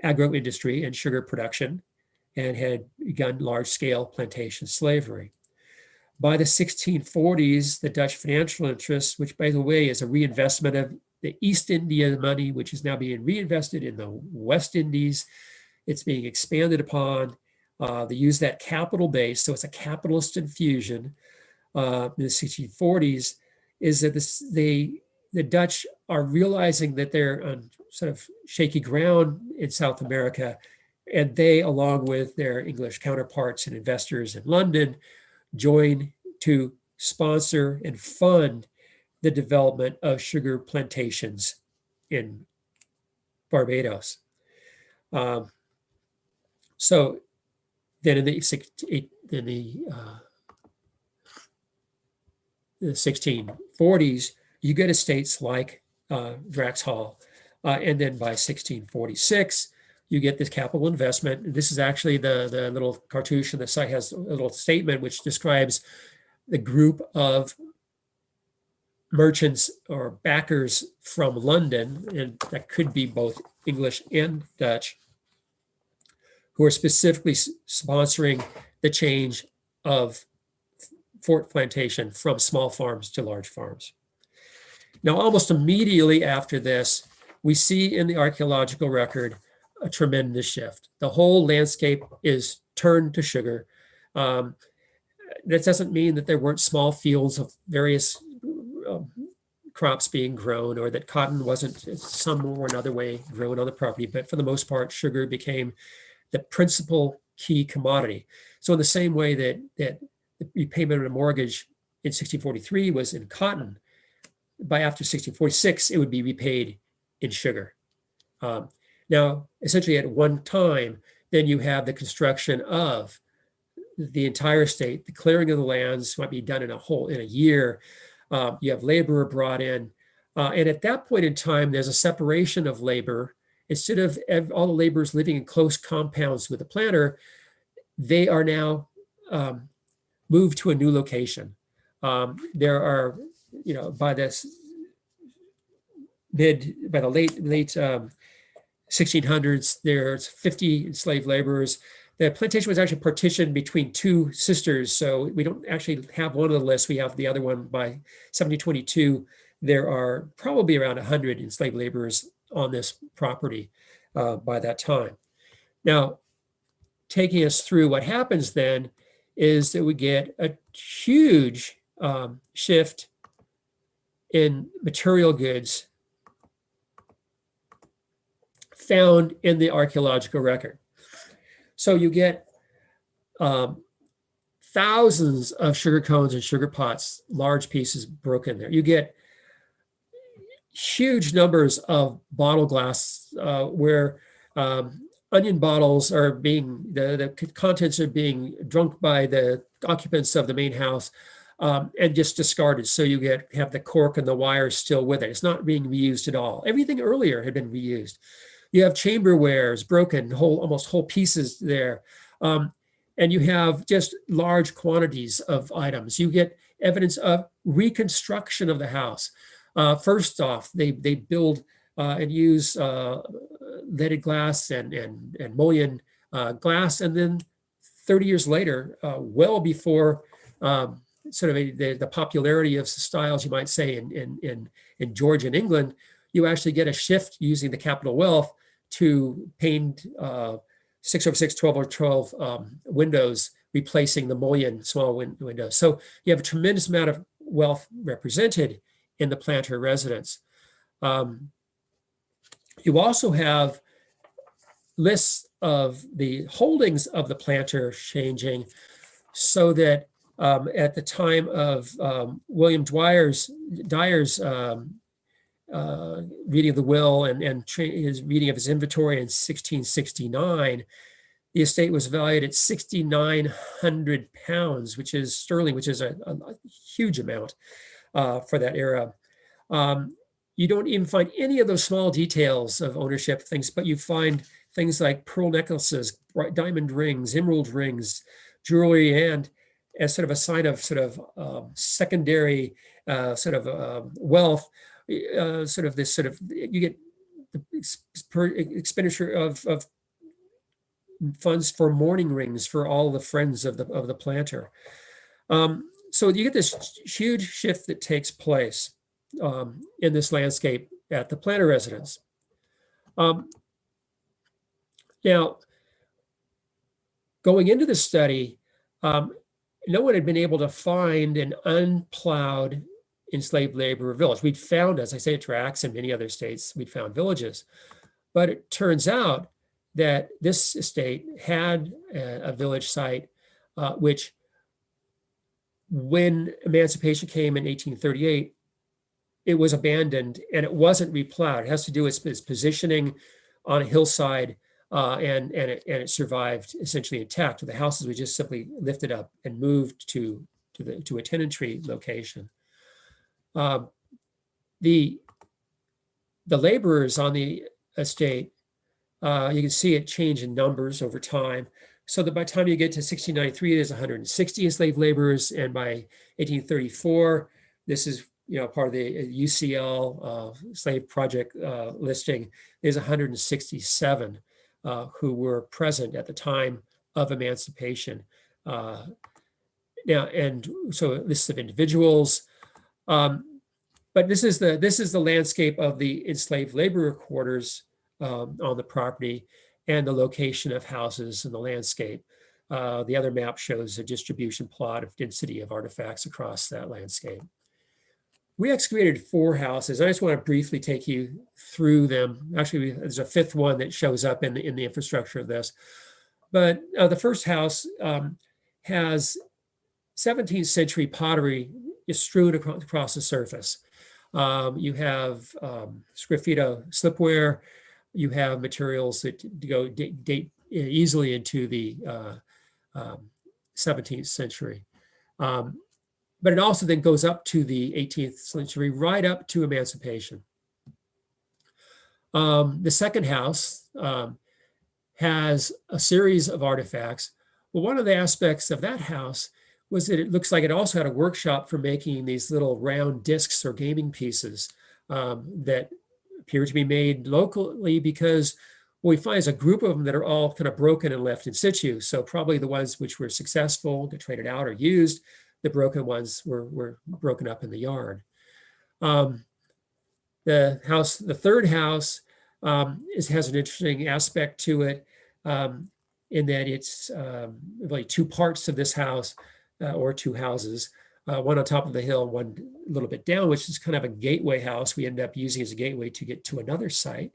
agro-industry and sugar production and had begun large-scale plantation slavery. By the 1640s, the Dutch financial interests, which by the way is a reinvestment of the East India money, which is now being reinvested in the West Indies, it's being expanded upon. They use that capital base, so it's a capitalist infusion in the 1640s, is that the Dutch are realizing that they're on sort of shaky ground in South America, and they, along with their English counterparts and investors in London, join to sponsor and fund the development of sugar plantations in Barbados. So then in the 1640s, you get estates like Drax Hall. And then by 1646, you get this capital investment. This is actually the little cartouche on the site has a little statement which describes the group of merchants or backers from London, and that could be both English and Dutch, who are specifically sponsoring the change of Fort Plantation from small farms to large farms. Now, almost immediately after this, we see in the archaeological record a tremendous shift. The whole landscape is turned to sugar. That doesn't mean that there weren't small fields of various crops being grown, or that cotton wasn't some or another way grown on the property, but for the most part, sugar became the principal key commodity. So in the same way that the repayment of a mortgage in 1643 was in cotton, by after 1646, it would be repaid in sugar. Now, essentially at one time, then you have the construction of the entire state, the clearing of the lands might be done in a year. You have labor brought in. And at that point in time, there's a separation of labor. Instead of all the laborers living in close compounds with the planter, they are now moved to a new location. There are, by the late 1600s, there's 50 enslaved laborers. The plantation was actually partitioned between two sisters, so we don't actually have one on the list. We have the other one. By 1722. There are probably around 100 enslaved laborers on this property by that time. Now, taking us through what happens then is that we get a huge shift in material goods found in the archaeological record. So you get thousands of sugar cones and sugar pots, large pieces broken there. You get huge numbers of bottle glass where onion bottles are the contents are being drunk by the occupants of the main house and just discarded. So you have the cork and the wire still with it. It's not being reused at all. Everything earlier had been reused. You have chamberwares broken, almost whole pieces there. And you have just large quantities of items. You get evidence of reconstruction of the house. First off, they build and use leaded glass and mullion glass. And then 30 years later, well before sort of the popularity of styles, you might say, in Georgian England, you actually get a shift using the capital wealth to paint 6/6, 12/12 windows, replacing the mullion small windows. So you have a tremendous amount of wealth represented in the planter residence. You also have lists of the holdings of the planter changing, so that at the time of William Dyer's reading of the will and his reading of his inventory in 1669, the estate was valued at 6,900 pounds, which is sterling, which is a huge amount for that era. You don't even find any of those small details of ownership things, but you find things like pearl necklaces, diamond rings, emerald rings, jewelry, and as sort of a sign of secondary wealth, you get the expenditure of funds for mourning rings for all the friends of the planter. So you get this huge shift that takes place in this landscape at the planter residence. Now, going into the study, no one had been able to find an unplowed enslaved labor village. We'd found, as I say, tracts in many other states, we'd found villages. But it turns out that this estate had a village site, which, when emancipation came in 1838, it was abandoned and it wasn't replowed. It has to do with its positioning on a hillside, and it survived essentially intact. The houses were just simply lifted up and moved to a tenantry location. The laborers on the estate, you can see it change in numbers over time. So that by the time you get to 1693, there's 160 enslaved laborers, and by 1834, this is part of the UCL slave project listing, there's 167 who were present at the time of emancipation. Now, and so a list of individuals. But this is the landscape of the enslaved laborer quarters on the property and the location of houses and the landscape. The other map shows a distribution plot of density of artifacts across that landscape. We excavated 4 houses. I just want to briefly take you through them. Actually, there's a 5th one that shows up in the infrastructure of this. But the first house has 17th century pottery is strewn across the surface. You have sgraffito slipware. You have materials that date easily into the 17th century. But it also then goes up to the 18th century, right up to Emancipation. The second house has a series of artifacts. Well, one of the aspects of that house was that it looks like it also had a workshop for making these little round discs or gaming pieces that appear to be made locally, because what we find is a group of them that are all kind of broken and left in situ. So probably the ones which were successful get traded out or used. The broken ones were broken up in the yard. The third house has an interesting aspect to it in that it's really 2 parts of this house or 2 houses, one on top of the hill, one a little bit down, which is kind of a gateway house we end up using as a gateway to get to another site.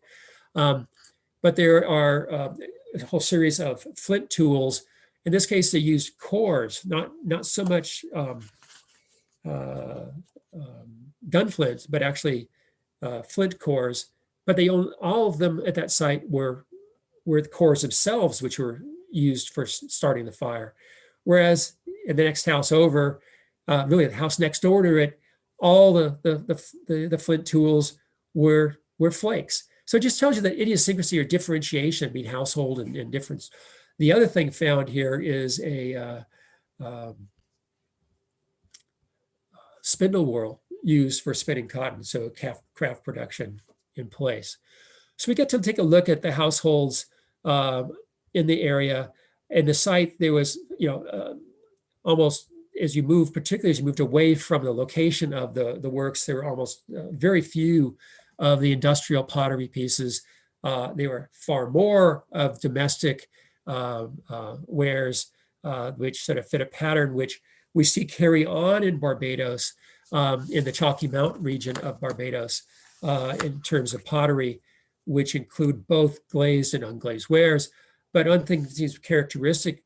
But there are a whole series of flint tools. In this case, they used cores, not so much gun flints, but actually flint cores. But they own all of them at that site were the cores themselves, which were used for starting the fire. Whereas in the next house over, really the house next door to it, all the flint tools were flakes. So it just tells you that idiosyncrasy or differentiation between household and difference. The other thing found here is a spindle whorl used for spinning cotton, so craft production in place. So we get to take a look at the households in the area. And the site, there was, almost as you move, particularly as you moved away from the location of the works, there were almost very few of the industrial pottery pieces. There were far more of domestic wares, which sort of fit a pattern which we see carry on in Barbados, in the Chalky Mountain region of Barbados, in terms of pottery, which include both glazed and unglazed wares. But one thing that seems characteristic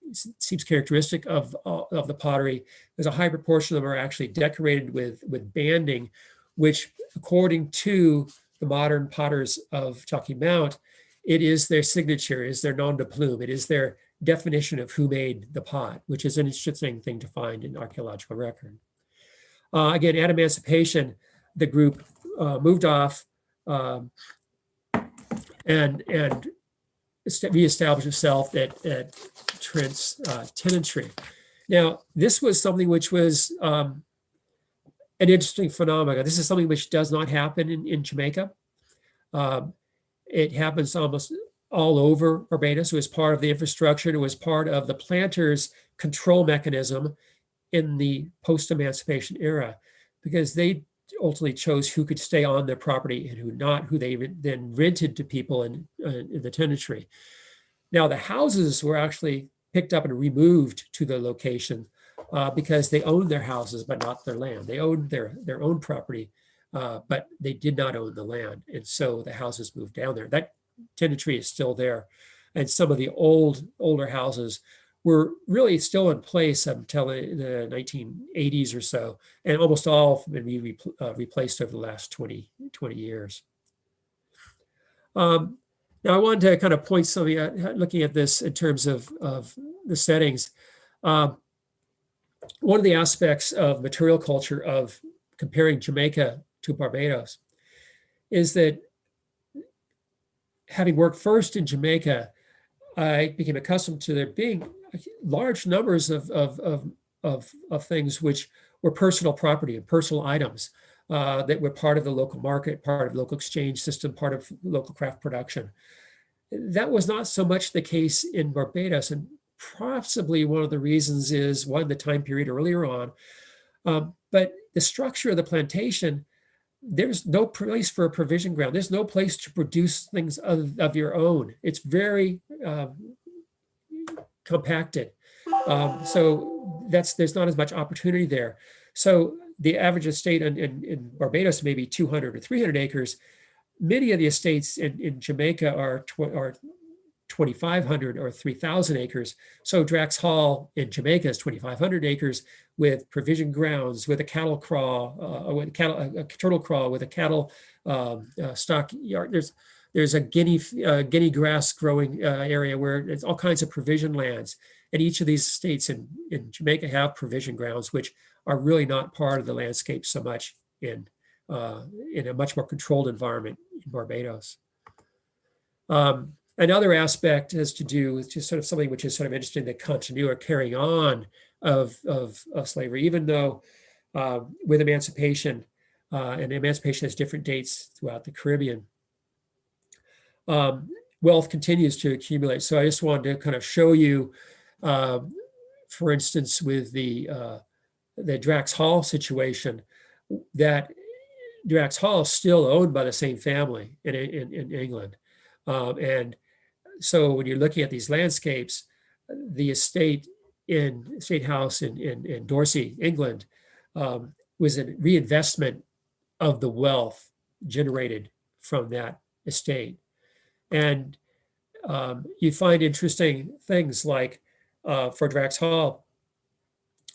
of the pottery is a high proportion of them are actually decorated with banding, which, according to the modern potters of Chalky Mount, it is their signature, is their nom de plume, it is their definition of who made the pot, which is an interesting thing to find in archaeological record. Again, at Emancipation, the group moved off and reestablished itself at Trent's Tenancy. Now, this was something which was an interesting phenomenon. This is something which does not happen in Jamaica. It happens almost all over Barbados. It was part of the infrastructure. It was part of the planters' control mechanism in the post-emancipation era, because they ultimately chose who could stay on their property and who not, who they then rented to people in the tenantry. Now, the houses were actually picked up and removed to the location because they owned their houses, but not their land. They owned their own property, but they did not own the land. And so the houses moved down there. That tenantry is still there. And some of the older houses were really still in place until the 1980s or so, and almost all have been replaced over the last 20 years. Now, I wanted to kind of point something out, looking at this in terms of the settings. One of the aspects of material culture of comparing Jamaica to Barbados is that, having worked first in Jamaica, I became accustomed to there being large numbers of things which were personal property and personal items that were part of the local market, part of the local exchange system, part of local craft production. That was not so much the case in Barbados, and possibly one of the reasons is, one, the time period earlier on, but the structure of the plantation there's no place for a provision ground. There's no place to produce things of your own. It's very compacted. So there's not as much opportunity there. So the average estate in Barbados may be 200 or 300 acres. Many of the estates in Jamaica are 2,500 or 3,000 acres. So Drax Hall in Jamaica is 2,500 acres with provision grounds, with a cattle crawl, a turtle crawl, with a cattle stock yard. There's a guinea grass growing area where there's all kinds of provision lands. And each of these states in Jamaica have provision grounds, which are really not part of the landscape so much in a much more controlled environment in Barbados. Another aspect has to do with just sort of something which is sort of interesting, the continuity or carrying on of slavery, even though with emancipation, and emancipation has different dates throughout the Caribbean, wealth continues to accumulate. So I just wanted to kind of show you, for instance, with the Drax Hall situation, that Drax Hall is still owned by the same family in England. And so when you're looking at these landscapes, the estate house in Dorset, England, was a reinvestment of the wealth generated from that estate. And you find interesting things like for Drax Hall,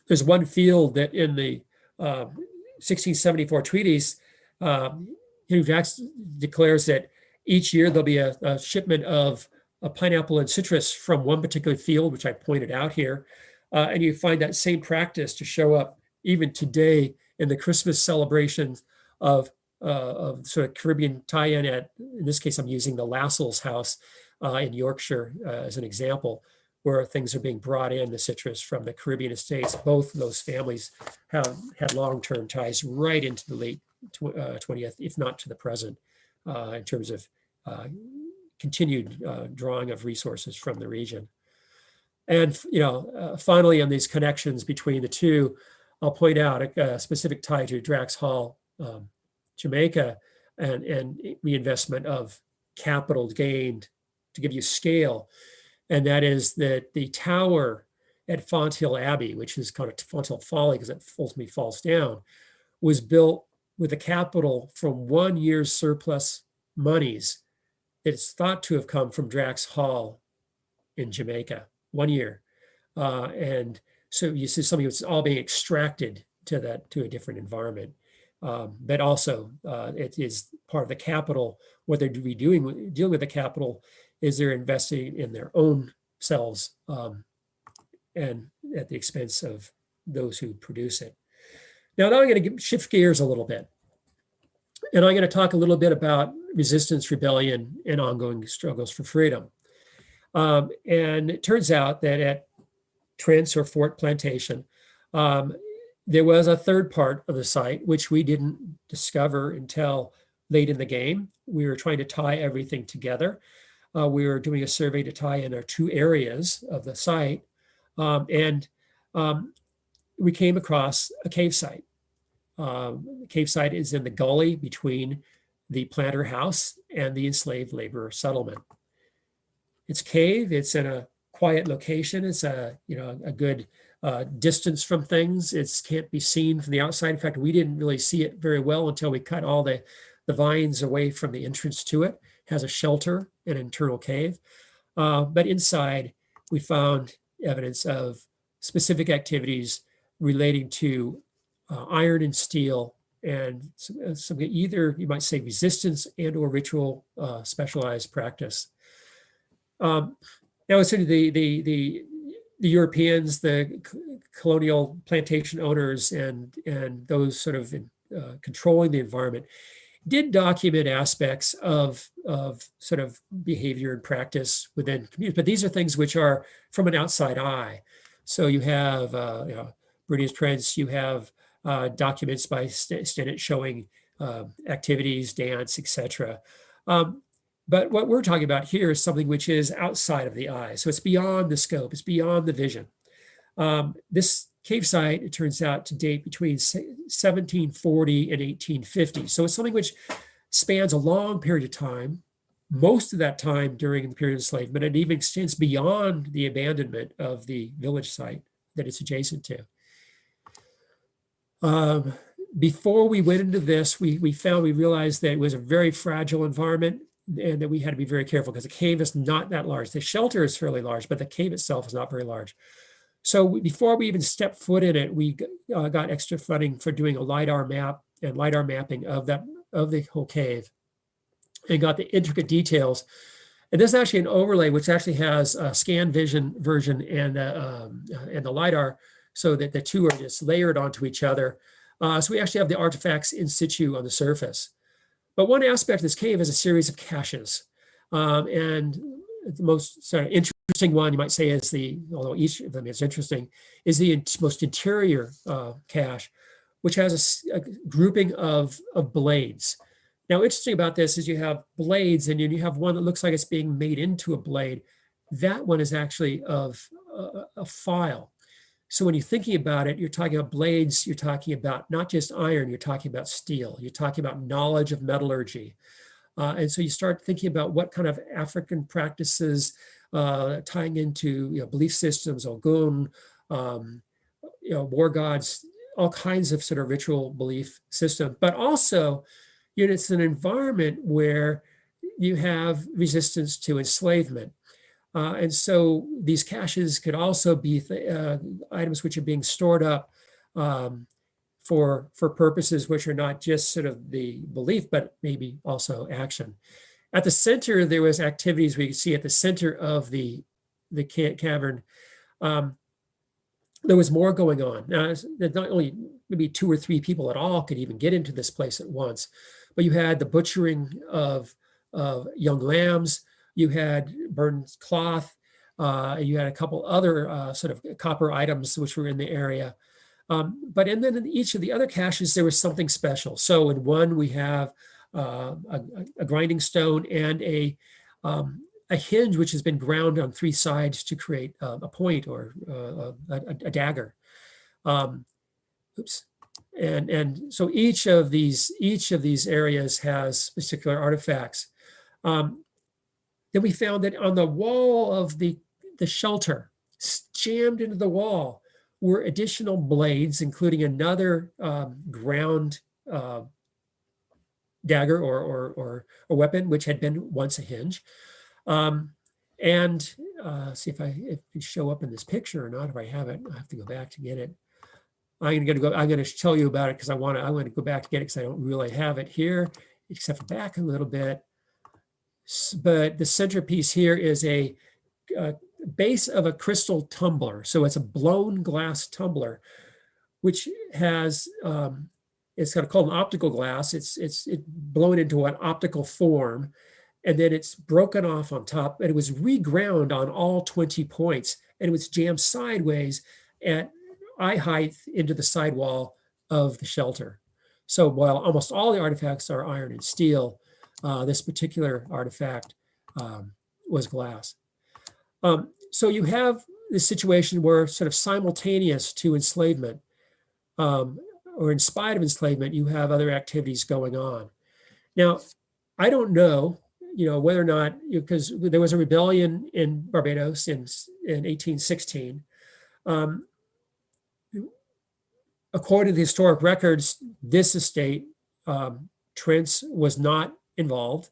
there's one field that in the 1674 treaties, Henry Drax declares that each year there'll be a shipment of a pineapple and citrus from one particular field, which I pointed out here. And you find that same practice to show up even today in the Christmas celebrations of sort of Caribbean tie-in in this case, I'm using the Lassells house in Yorkshire as an example, where things are being brought in, the citrus from the Caribbean estates. Both of those families have had long-term ties right into the late 20th, if not to the present, in terms of continued drawing of resources from the region. And finally, on these connections between the two, I'll point out a specific tie to Drax Hall, Jamaica, and reinvestment of capital gained to give you scale. And that is that the tower at Fonthill Abbey, which is called Fonthill Folly because it ultimately falls down, was built with a capital from 1 year's surplus monies. It's thought to have come from Drax Hall in Jamaica, 1 year. And so you see something that's all being extracted to a different environment. But also it is part of the capital. What they're dealing with the capital is they're investing in their own selves and at the expense of those who produce it. Now I'm going to shift gears a little bit. And I'm going to talk a little bit about resistance, rebellion, and ongoing struggles for freedom. And it turns out that at Trent's or Fort Plantation, there was a third part of the site, which we didn't discover until late in the game. We were trying to tie everything together. We were doing a survey to tie in our two areas of the site. And we came across a cave site. The cave site is in the gully between the planter house and the enslaved laborer settlement. It's cave, it's in a quiet location. It's a good distance from things. It can't be seen from the outside. In fact, we didn't really see it very well until we cut all the vines away from the entrance to it. It has a shelter, an internal cave. But inside, we found evidence of specific activities relating to iron and steel and some either, you might say, resistance and or ritual specialized practice. Now, sort of the Europeans, the colonial plantation owners, and those sort of controlling the environment did document aspects of sort of behavior and practice within communities, but these are things which are from an outside eye. So you have Brunius Prince, you have documents by Stennett showing activities, dance, etc. But what we're talking about here is something which is outside of the eye. So it's beyond the scope, it's beyond the vision. This cave site, it turns out to date between 1740 and 1850. So it's something which spans a long period of time, most of that time during the period of enslavement, and even extends beyond the abandonment of the village site that it's adjacent to. Before we went into this, we realized that it was a very fragile environment and that we had to be very careful because the cave is not that large. The shelter is fairly large, but the cave itself is not very large. So before we even stepped foot in it, we got extra funding for doing a LiDAR map and LiDAR mapping of the whole cave, and got the intricate details. And this is actually an overlay, which actually has a scan vision version and the LiDAR, so that the two are just layered onto each other. So we actually have the artifacts in situ on the surface. But one aspect of this cave is a series of caches. And the most sort of interesting one, you might say, is although each of them is interesting, is the most interior cache, which has a grouping of blades. Now, interesting about this is you have blades, and you have one that looks like it's being made into a blade. That one is actually of a file. So when you're thinking about it, you're talking about blades, you're talking about not just iron, you're talking about steel, you're talking about knowledge of metallurgy. And so you start thinking about what kind of African practices tying into belief systems, Ogun, war gods, all kinds of sort of ritual belief system, but also it's an environment where you have resistance to enslavement. And so these caches could also be items which are being stored up for purposes which are not just sort of the belief, but maybe also action. At the center, there was activities we could see at the center of the cavern. There was more going on. Now, not only maybe 2 or 3 people at all could even get into this place at once, but you had the butchering of young lambs, you had burned cloth, you had a couple other sort of copper items which were in the area. But then in each of the other caches, there was something special. So in one, we have a grinding stone and a hinge which has been ground on 3 sides to create a point or a dagger. Oops. And so each of these areas has particular artifacts. Then we found that on the wall of the shelter, jammed into the wall, were additional blades, including another ground dagger or a weapon, which had been once a hinge. And see if it can show up in this picture or not. If I have it, I have to go back to get it. I'm going to tell you about it because I want to go back to get it because I don't really have it here, except for back a little bit. But the centerpiece here is a base of a crystal tumbler. So it's a blown glass tumbler, which has, it's kind of called an optical glass. It's blown into an optical form, and then it's broken off on top, and it was reground on all 20 points, and it was jammed sideways at eye height into the sidewall of the shelter. So while almost all the artifacts are iron and steel, this particular artifact was glass. So you have this situation where sort of simultaneous to enslavement, or in spite of enslavement, you have other activities going on. Now, I don't know, whether or not, because there was a rebellion in Barbados in 1816. According to the historic records, this estate, Trent's, was not involved,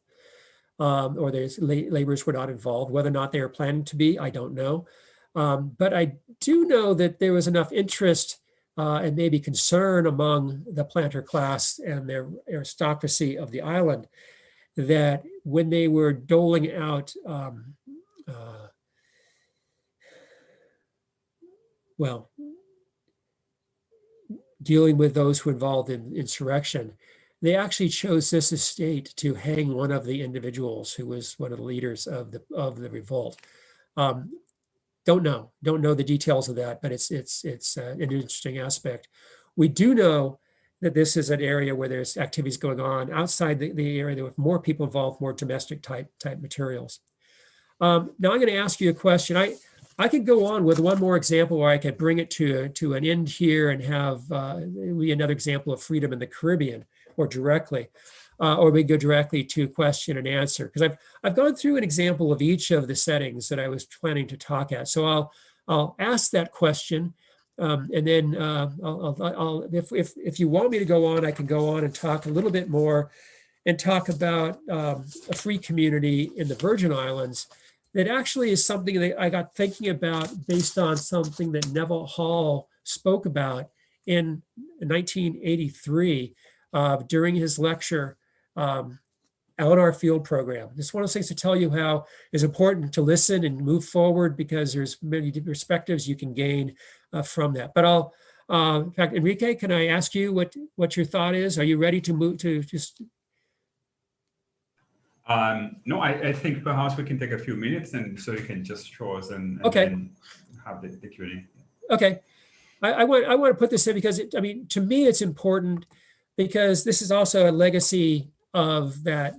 or the laborers were not involved. Whether or not they are planning to be, I don't know. But I do know that there was enough interest and maybe concern among the planter class and their aristocracy of the island that when they were doling out, dealing with those who were involved in insurrection, they actually chose this estate to hang one of the individuals who was one of the leaders of the revolt. Don't know the details of that, but it's an interesting aspect. We do know that this is an area where there's activities going on outside the area. There were more people involved, more domestic type materials. Now I'm going to ask you a question. I could go on with one more example where I could bring it to an end here and have another example of freedom in the Caribbean, or directly, or we go directly to question and answer, because I've gone through an example of each of the settings that I was planning to talk at. So I'll ask that question, and then if you want me to go on, I can go on and talk a little bit more and talk about a free community in the Virgin Islands. That actually is something that I got thinking about based on something that Neville Hall spoke about in 1983 during his lecture on our field program. Just one of those things to tell you how it's important to listen and move forward, because there's many different perspectives you can gain from that. But in fact, Enrique, can I ask you what your thought is? Are you ready to move to just...
No, I think perhaps we can take a few minutes, and so you can just show us and
okay,
then have the Q&A.
Okay, I want to put this in because to me it's important, because this is also a legacy of that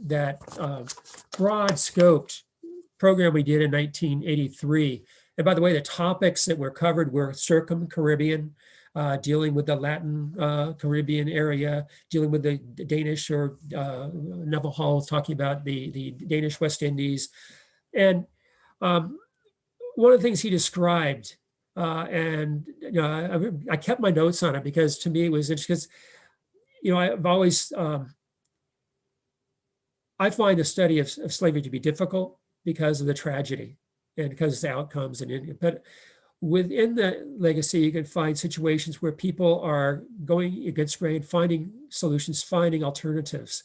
broad scoped program we did in 1983. And by the way, the topics that were covered were circum-Caribbean, dealing with the Latin Caribbean area, dealing with the Danish, or Neville Hall was talking about the Danish West Indies. And one of the things he described, and I kept my notes on it because to me it was interesting, because I've always, I find the study of slavery to be difficult because of the tragedy and because of the outcomes. But within the legacy, you can find situations where people are going against grain, finding solutions, finding alternatives.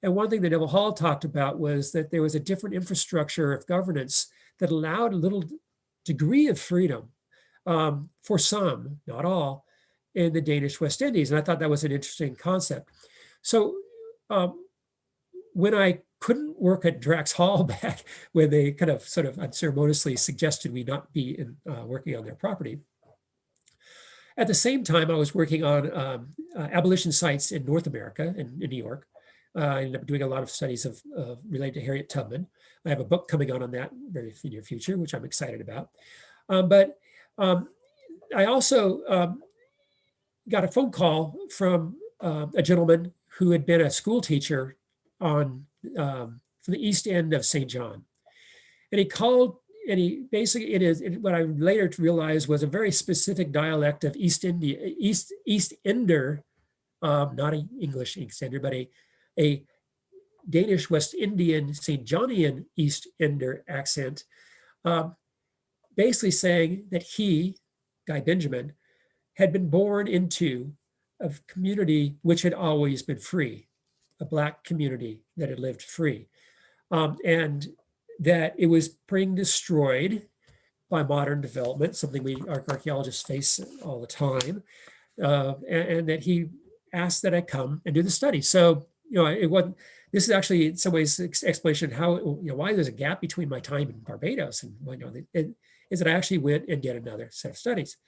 And one thing that Neville Hall talked about was that there was a different infrastructure of governance that allowed a little degree of freedom for some, not all, in the Danish West Indies. And I thought that was an interesting concept. So when I couldn't work at Drax Hall back when they kind of sort of unceremoniously suggested we not be working on their property. At the same time, I was working on abolition sites in North America, in New York. I ended up doing a lot of studies related to Harriet Tubman. I have a book coming out on that very near future, which I'm excited about. But I also got a phone call from a gentleman who had been a school teacher from the East End of St. John. And he called, and he basically, what I later realized was a very specific dialect of East Ender, not an English East Ender, but a Danish West Indian St. Johnian East Ender accent, basically saying that he, Guy Benjamin, had been born into a community which had always been free, a Black community that had lived free, and that it was being destroyed by modern development, something our archaeologists face all the time, and that he asked that I come and do the study. So, it wasn't. This is actually, in some ways, explanation of how, why there's a gap between my time in Barbados and is that I actually went and did another set of studies.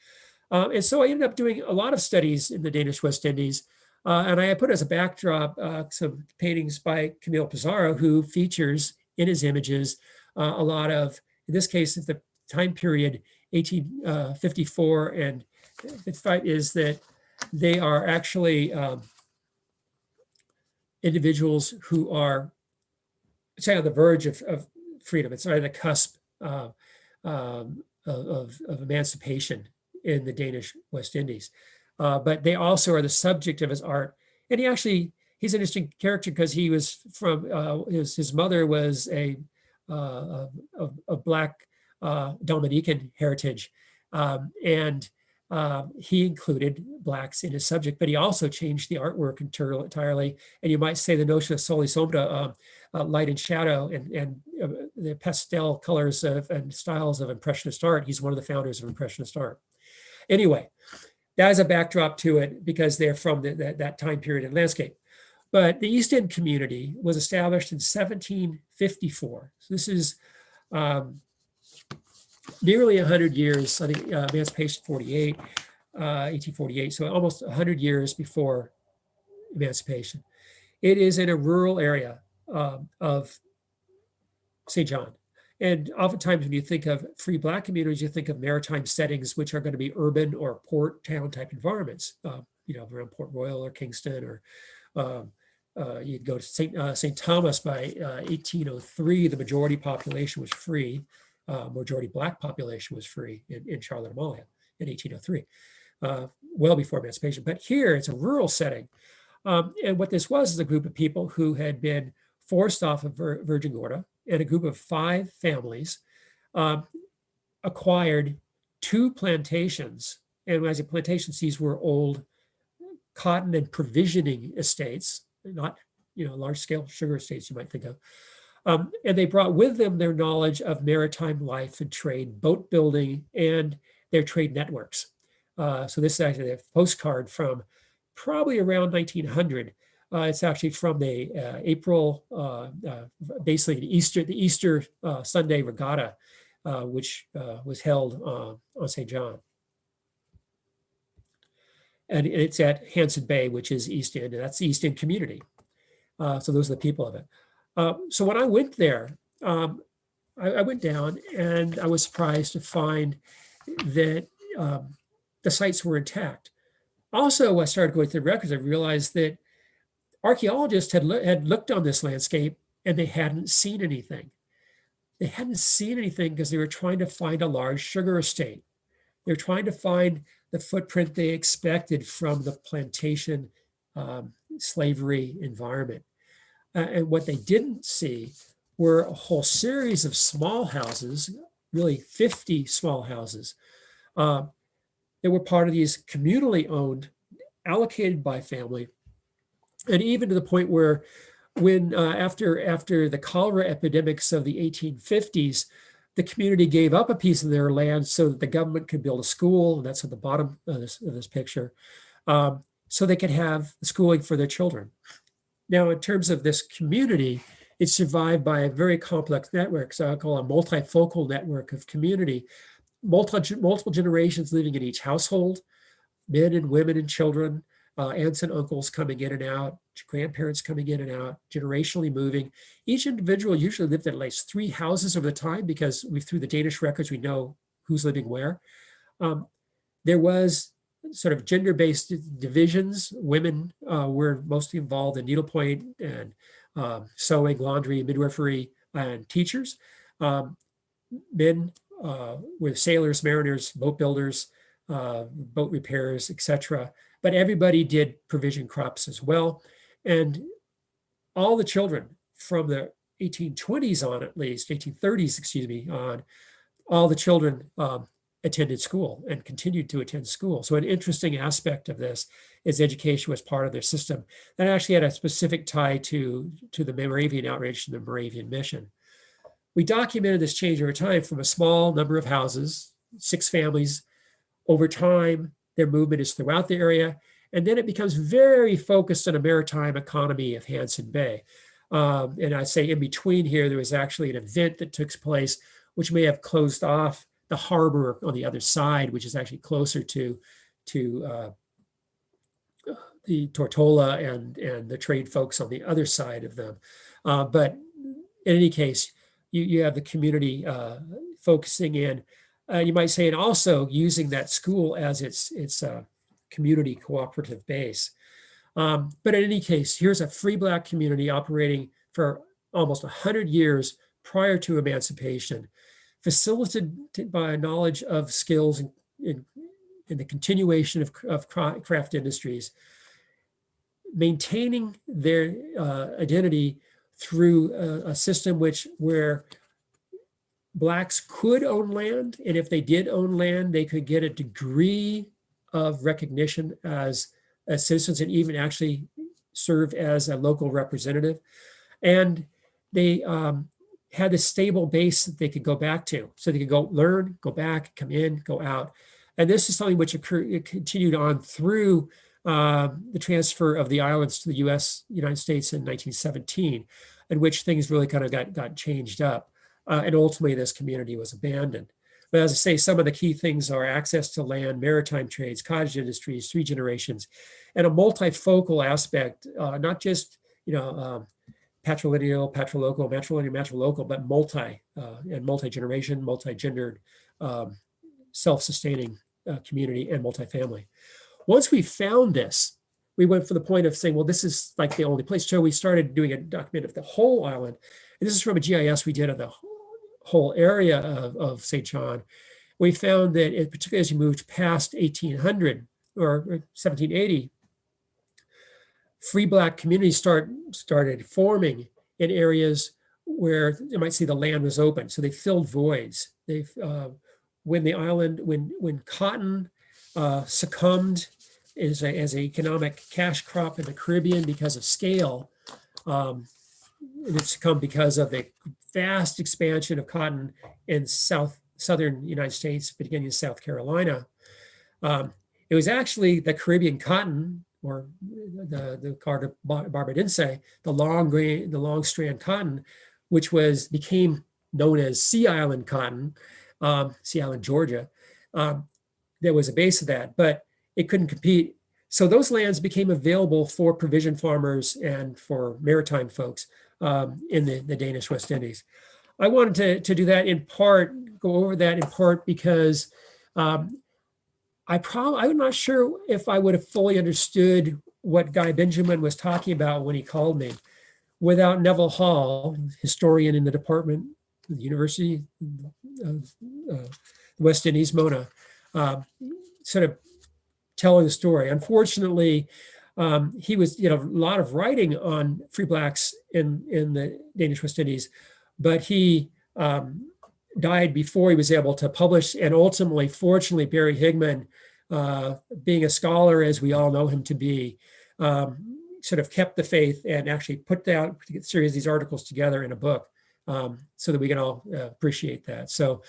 And so I ended up doing a lot of studies in the Danish West Indies. And I put as a backdrop some paintings by Camille Pizarro, who features in his images a lot of, in this case, the time period 1854 and 55, is that they are actually individuals who are, say, on the verge of freedom. It's on the cusp of emancipation in the Danish West Indies. But they also are the subject of his art. And he's an interesting character because he was from, his mother was a Black Dominican heritage. And he included Blacks in his subject, but he also changed the artwork entirely. And you might say the notion of sol y sombra, light and shadow, and the pastel colors and styles of Impressionist art. He's one of the founders of Impressionist art. Anyway, that is a backdrop to it because they're from that time period and landscape. But the East End community was established in 1754. So this is nearly 100 years, I think emancipation 1848, so almost 100 years before emancipation. It is in a rural area of St. John. And oftentimes when you think of free Black communities, you think of maritime settings, which are going to be urban or port town type environments, around Port Royal or Kingston, or you'd go to St. Thomas. By 1803, the majority population was free. Majority Black population was free in Charlotte Amalia in 1803, well before emancipation. But here it's a rural setting. And what this was is a group of people who had been forced off of Virgin Gorda, and a group of 5 families acquired 2 plantations. And when I say plantations, these were old cotton and provisioning estates, not large scale sugar estates you might think of. And they brought with them their knowledge of maritime life and trade, boat building, and their trade networks. So this is actually a postcard from probably around 1900. It's actually from the April, basically the Easter Sunday regatta, which was held on St. John. And it's at Hanson Bay, which is East End, and that's the East End community. So those are the people of it. So when I went there, I went down and I was surprised to find that the sites were intact. Also, I started going through the records, I realized that archaeologists had looked on this landscape and they hadn't seen anything. They hadn't seen anything because they were trying to find a large sugar estate. They were trying to find the footprint they expected from the plantation slavery environment. And what they didn't see were a whole series of small houses, really 50 small houses, that were part of these communally owned, allocated by family. And even to the point where when after the cholera epidemics of the 1850s, the community gave up a piece of their land so that the government could build a school, and that's at the bottom of this picture, so they could have schooling for their children. Now, in terms of this community, it's survived by a very complex network, so I call a multifocal network of community, multiple generations living in each household, men and women and children, aunts and uncles coming in and out, grandparents coming in and out, generationally moving. Each individual usually lived in at least 3 houses over the time, because through the Danish records, we know who's living where. There was sort of gender-based divisions. Women were mostly involved in needlepoint and sewing, laundry, midwifery, and teachers. Men were sailors, mariners, boat builders, boat repairers, etc. But everybody did provision crops as well. And all the children from the 1820s on, at least 1830s, excuse me, on, all the children attended school and continued to attend school. So an interesting aspect of this is education was part of their system. That actually had a specific tie to the Moravian outreach and the Moravian mission. We documented this change over time from a small number of houses, 6 families. Over time, their movement is throughout the area. And then it becomes very focused on a maritime economy of Hanson Bay. And I say in between here, there was actually an event that took place, which may have closed off the harbor on the other side, which is actually closer to the Tortola and the trade folks on the other side of them. But in any case, you have the community focusing in, you might say, and also using that school as its community cooperative base. But in any case, here's a free Black community operating for almost 100 years prior to emancipation, facilitated by a knowledge of skills in the continuation of craft industries, maintaining their identity through a system where Blacks could own land, and if they did own land, they could get a degree of recognition as citizens and even actually serve as a local representative. And they had a stable base that they could go back to. So they could go learn, go back, come in, go out. And this is something which continued on through the transfer of the islands to the United States in 1917, in which things really kind of got changed up. And ultimately this community was abandoned. But as I say, some of the key things are access to land, maritime trades, cottage industries, 3 generations, and a multifocal aspect, not just patrilineal, patrilocal, matrilineal, matrilocal, but and multi-generation, multi-gendered, self-sustaining community and multifamily. Once we found this, we went for the point of saying, well, this is like the only place. So we started doing a document of the whole island. And this is from a GIS we did of the whole area of St. John. We found that, particularly as you moved past 1800 or 1780, free Black communities started forming in areas where you might see the land was open. So they filled voids. When cotton succumbed as an economic cash crop in the Caribbean because of scale, and it succumbed because of the vast expansion of cotton in southern United States, beginning in South Carolina. It was actually the Caribbean cotton, or the Carta Barbadense, the long strand cotton, which became known as Sea Island cotton, Sea Island, Georgia. There was a base of that, but it couldn't compete. So those lands became available for provision farmers and for maritime folks in the Danish West Indies. I wanted to do that go over that in part because I'm not sure if I would have fully understood what Guy Benjamin was talking about when he called me without Neville Hall, historian in the department of the University of West Indies, Mona, sort of telling the story. Unfortunately, he was, a lot of writing on free Blacks in the Danish West Indies, but he died before he was able to publish. And ultimately, fortunately, Barry Higman, being a scholar as we all know him to be, sort of kept the faith and actually put a series of these articles together in a book so that we can all appreciate that. So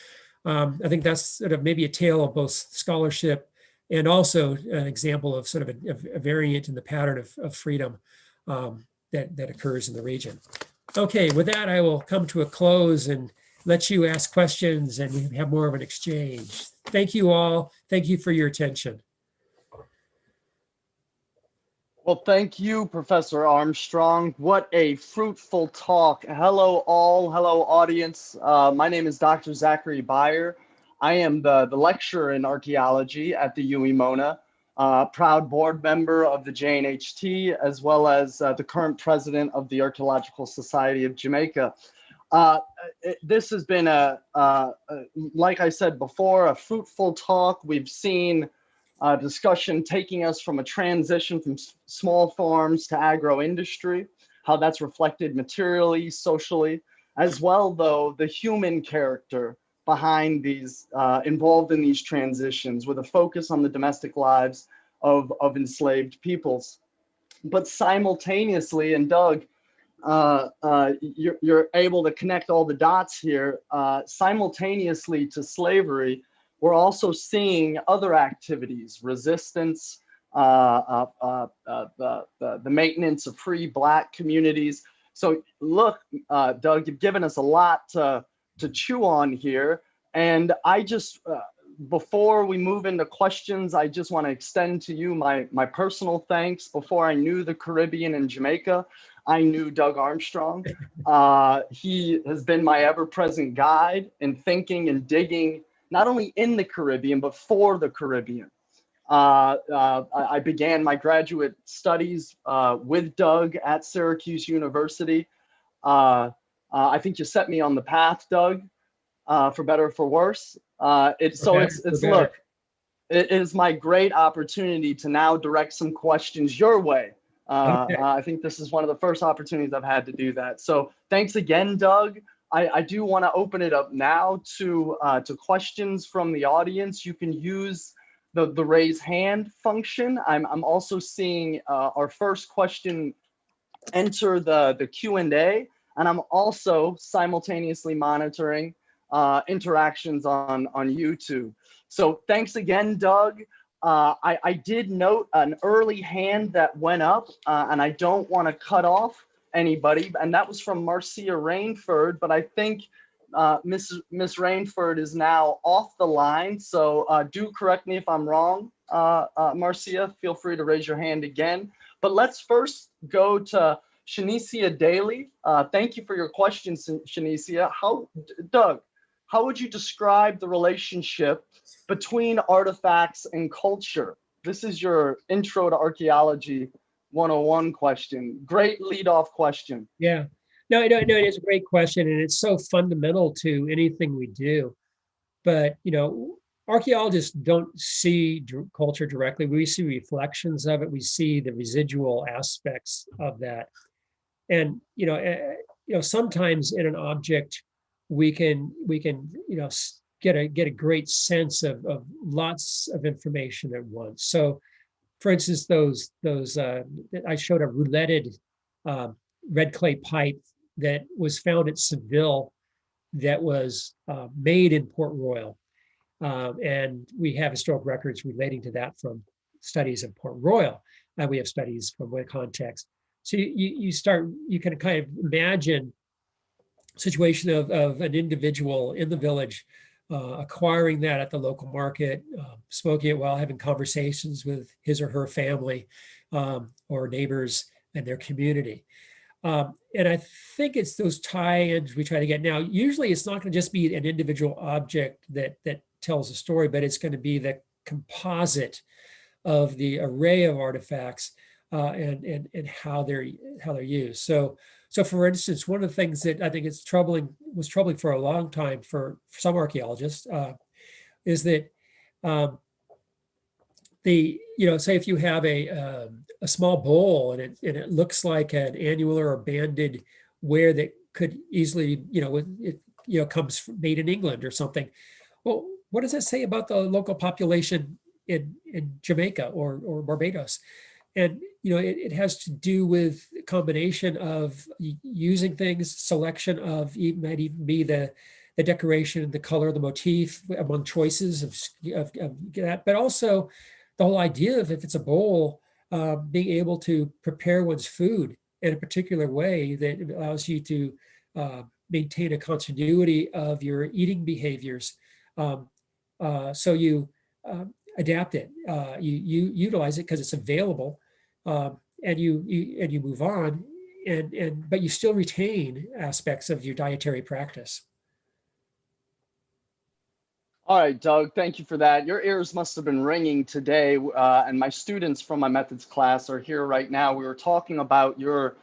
I think that's sort of maybe a tale of both scholarship and also an example of sort of a variant in the pattern of freedom that occurs in the region. Okay, with that, I will come to a close and let you ask questions and we have more of an exchange. Thank you all. Thank you for your attention.
Well, thank you, Professor Armstrong. What a fruitful talk. Hello, all. Hello, audience. My name is Dr. Zachary Beyer. I am the lecturer in archaeology at the UWI Mona, proud board member of the JNHT, as well as the current president of the Archaeological Society of Jamaica. This has been like I said before, a fruitful talk. We've seen discussion taking us from a transition from small farms to agro-industry, how that's reflected materially, socially, as well, though, the human character behind these, involved in these transitions with a focus on the domestic lives of enslaved peoples. But simultaneously, and Doug, you're able to connect all the dots here, simultaneously to slavery, we're also seeing other activities, resistance, the maintenance of free Black communities. So look, Doug, you've given us a lot to chew on here. And I just, before we move into questions, I just want to extend to you my personal thanks. Before I knew the Caribbean and Jamaica, I knew Doug Armstrong. He has been my ever-present guide in thinking and digging, not only in the Caribbean, but for the Caribbean. I began my graduate studies with Doug at Syracuse University. I think you set me on the path, Doug, for better or for worse. Look, it is my great opportunity to now direct some questions your way. I think this is one of the first opportunities I've had to do that. So thanks again, Doug. I do want to open it up now to questions from the audience. You can use the raise hand function. I'm also seeing our first question enter the Q&A, and I'm also simultaneously monitoring interactions on YouTube. So thanks again, Doug. I did note an early hand that went up, and I don't want to cut off anybody, and that was from Marcia Rainford, but I think Miss Rainford is now off the line, so do correct me if I'm wrong. Marcia, feel free to raise your hand again. But let's first go to Shanicia Daly. Thank you for your question, Shanicia. Doug, how would you describe the relationship between artifacts and culture? This is your Intro to Archaeology 101 question. Great leadoff question.
Yeah, no, it is a great question, and it's so fundamental to anything we do. But, archaeologists don't see culture directly. We see reflections of it. We see the residual aspects of that. And, sometimes in an object, we can get a great sense of lots of information at once. So, for instance, those I showed a rouletted red clay pipe that was found at Seville that was made in Port Royal. And we have historic records relating to that from studies of Port Royal. We have studies from what context. So you can kind of imagine a situation of an individual in the village acquiring that at the local market, smoking it while having conversations with his or her family or neighbors and their community. And I think it's those tie-ins we try to get. Now, usually it's not going to just be an individual object that tells a story, but it's going to be the composite of the array of artifacts and how they're used. So for instance, one of the things that I think was troubling for a long time for some archaeologists is that say if you have a small bowl and it looks like an annular or banded ware that could easily, comes made in England or something. Well, what does that say about the local population in Jamaica or Barbados? And, it has to do with a combination of using things, selection of, might even be the decoration, the color, the motif among choices of that, but also the whole idea of, if it's a bowl, being able to prepare one's food in a particular way that allows you to maintain a continuity of your eating behaviors. So you adapt it, you utilize it because it's available, and you move on, but you still retain aspects of your dietary practice.
All right, Doug, thank you for that. Your ears must have been ringing today, and my students from my methods class are here right now. We were talking about your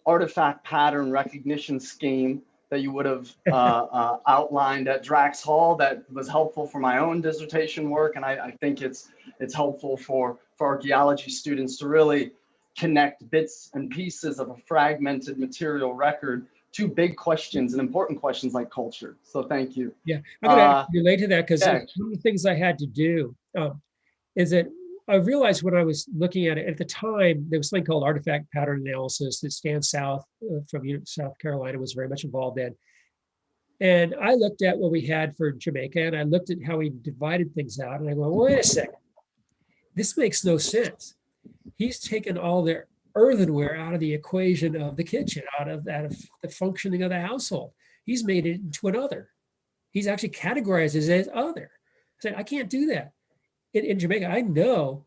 artifact pattern recognition scheme that you would have outlined at Drax Hall. That was helpful for my own dissertation work, and I think it's helpful for archaeology students to really connect bits and pieces of a fragmented material record to big questions and important questions like culture. So thank you.
Yeah, I'm going to relate to that because one of the things I had to do is that I realized when I was looking at it at the time, there was something called artifact pattern analysis that Stan South from South Carolina was very much involved in. And I looked at what we had for Jamaica and I looked at how we divided things out and I go, wait a second, this makes no sense. He's taken all their earthenware out of the equation of the kitchen, out of the functioning of the household. He's made it into another. He's actually categorized it as other. I said, I can't do that. In Jamaica, I know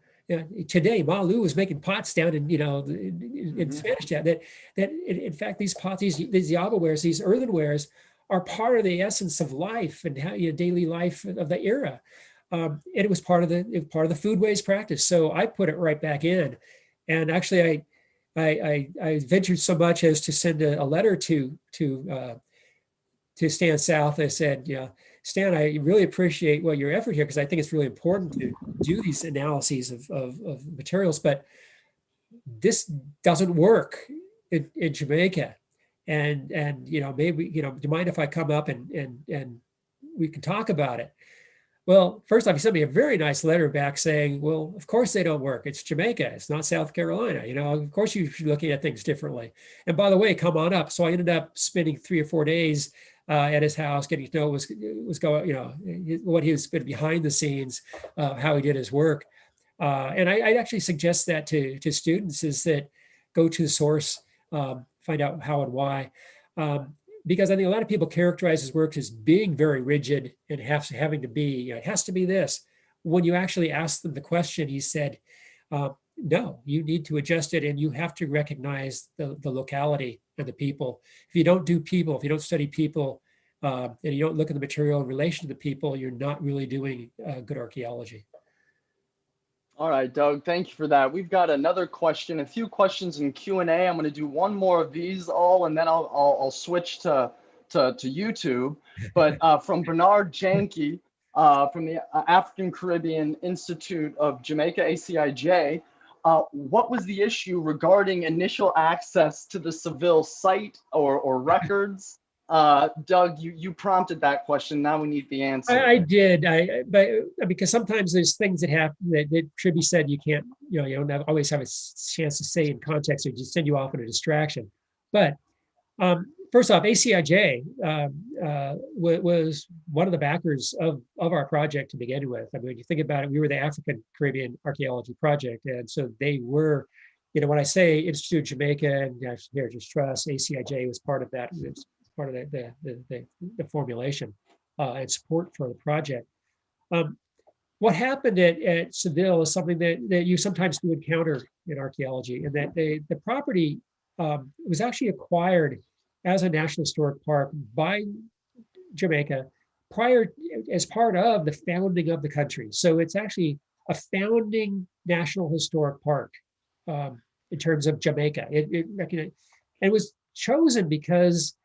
today Malu was making pots down in Spanish Town that in fact these pots, these yabawares, these earthenwares are part of the essence of life and how daily life of the era. And it was part of the foodways practice. So I put it right back in. And actually I ventured so much as to send a letter to Stan South. I said, Stan, I really appreciate your effort here because I think it's really important to do these analyses of materials, but this doesn't work in Jamaica. And maybe, do you mind if I come up and we can talk about it? Well, first off, he sent me a very nice letter back saying, well, of course they don't work. It's Jamaica. It's not South Carolina. Of course you should be looking at things differently. And by the way, come on up. So I ended up spending 3 or 4 days at his house, getting to know what was going, what he was behind the scenes, how he did his work. And I actually suggest that to students is that go to the source, find out how and why. Because I think a lot of people characterize his work as being very rigid and having to be, it has to be this. When you actually ask them the question, he said, no, you need to adjust it, and you have to recognize the locality and the people. If you don't do people, if you don't study people, and you don't look at the material in relation to the people, you're not really doing good archaeology.
All right, Doug, thank you for that. We've got another question, a few questions in Q&A. I'm going to do one more of these all, and then I'll switch to YouTube. But from Bernard Janke, from the African Caribbean Institute of Jamaica, ACIJ, what was the issue regarding initial access to the Seville site or records? Doug, you prompted that question. Now we need the answer.
I did, but because sometimes there's things that happen that should be said. You can't, you don't always have a chance to say in context, or just send you off in a distraction. But first off, ACIJ was one of the backers of our project to begin with. I mean, when you think about it, we were the African Caribbean Archaeology Project, and so they were, when I say Institute of Jamaica and Heritage Trust, ACIJ was part of that. It was part of the formulation and support for the project. What happened at Seville is something that you sometimes do encounter in archaeology, and that the property was actually acquired as a National Historic Park by Jamaica as part of the founding of the country. So it's actually a founding National Historic Park in terms of Jamaica. It was chosen because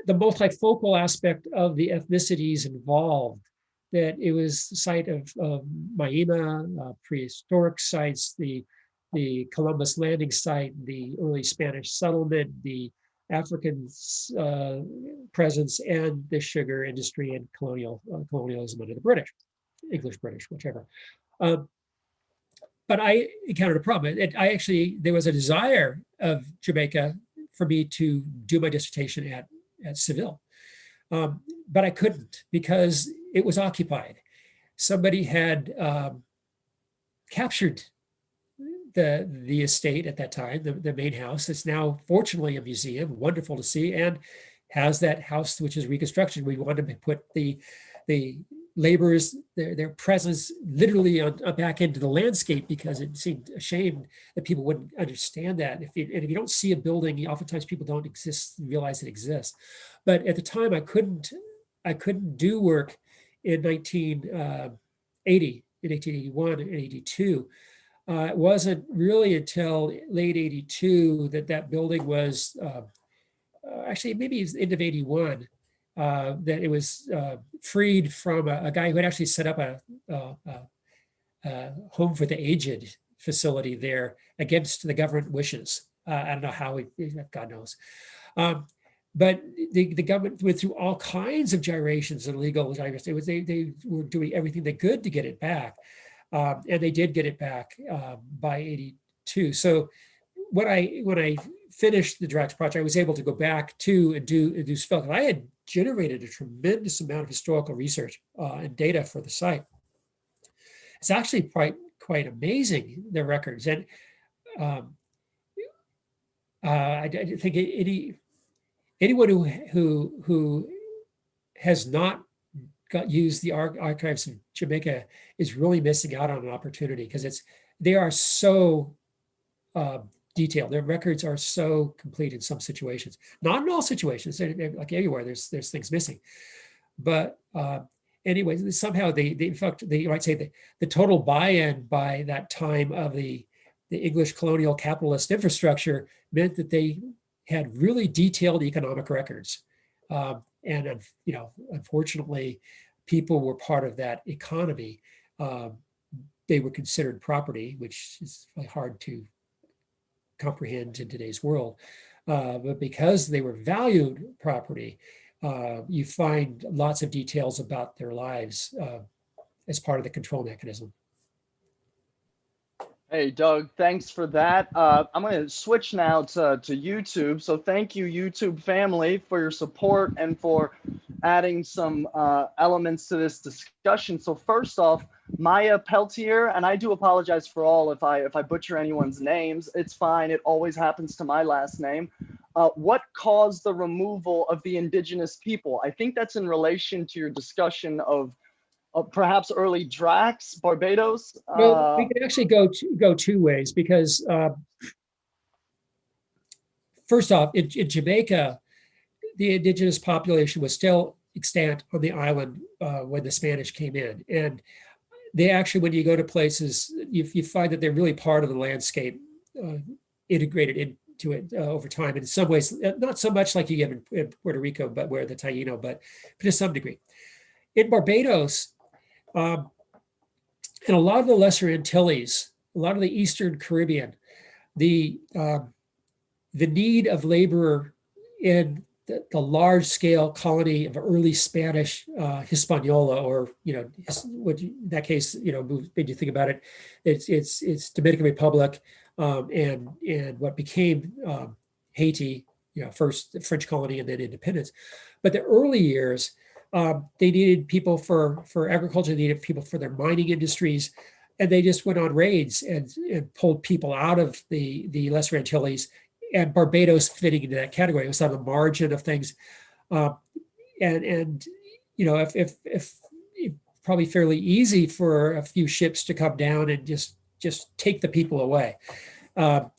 the multifocal aspect of the ethnicities involved, that it was the site of Maima, prehistoric sites, the Columbus landing site, the early Spanish settlement, the African presence, and the sugar industry and colonialism under the British, English, British, whichever. But I encountered a problem. There was a desire of Jamaica for me to do my dissertation at Seville, but I couldn't because it was occupied. Somebody had captured the estate at that time, the main house. It's now fortunately a museum, wonderful to see, and has that house which is reconstruction. We wanted to put the laborers, their presence literally on back into the landscape, because it seemed a shame that people wouldn't understand that. If you don't see a building, oftentimes people don't realize it exists. But at the time, I couldn't do work in 1980, in 1881 and 82. It wasn't really until late 82 that building was, actually maybe it was the end of 81, that it was freed from a guy who had actually set up a home for the aged facility there against the government wishes. I don't know how, God knows. But the government went through all kinds of gyrations and legal gyrations. They were doing everything they could to get it back. And they did get it back by 82. So when I finished the Drax project, I was able to go back to and do Seville. I had generated a tremendous amount of historical research and data for the site. It's actually quite amazing, the records. And I think anyone who has not used the archives of Jamaica is really missing out on an opportunity, because they are so detailed. Their records are so complete in some situations, not in all situations. Like everywhere, there's things missing. But anyway, somehow in fact, you might say the total buy-in by that time of the English colonial capitalist infrastructure meant that they had really detailed economic records. And unfortunately, people were part of that economy. They were considered property, which is really hard to comprehend in today's world. But because they were valued property, you find lots of details about their lives as part of the control mechanism.
Hey, Doug, thanks for that. I'm going to switch now to YouTube. So thank you, YouTube family, for your support and for adding some elements to this discussion. So first off, Maya Peltier, and I do apologize for all if I butcher anyone's names. It's fine. It always happens to my last name. What caused the removal of the indigenous people? I think that's in relation to your discussion of perhaps early Dracs, Barbados?
Well, we can actually go two ways, because first off, in Jamaica, the indigenous population was still extant on the island when the Spanish came in. And they actually, when you go to places, you find that they're really part of the landscape, integrated into it over time. And in some ways, not so much like you get in Puerto Rico, but where the Taino, but to some degree. In Barbados, and a lot of the Lesser Antilles, a lot of the Eastern Caribbean, the need of labor in the large-scale colony of early Spanish Hispaniola, or what in that case made you think about it. It's Dominican Republic and what became Haiti, first the French colony and then independence. But the early years, they needed people for agriculture, they needed people for their mining industries, and they just went on raids and pulled people out of the Lesser Antilles, and Barbados fitting into that category. It was on the margin of things, if probably fairly easy for a few ships to come down and just take the people away,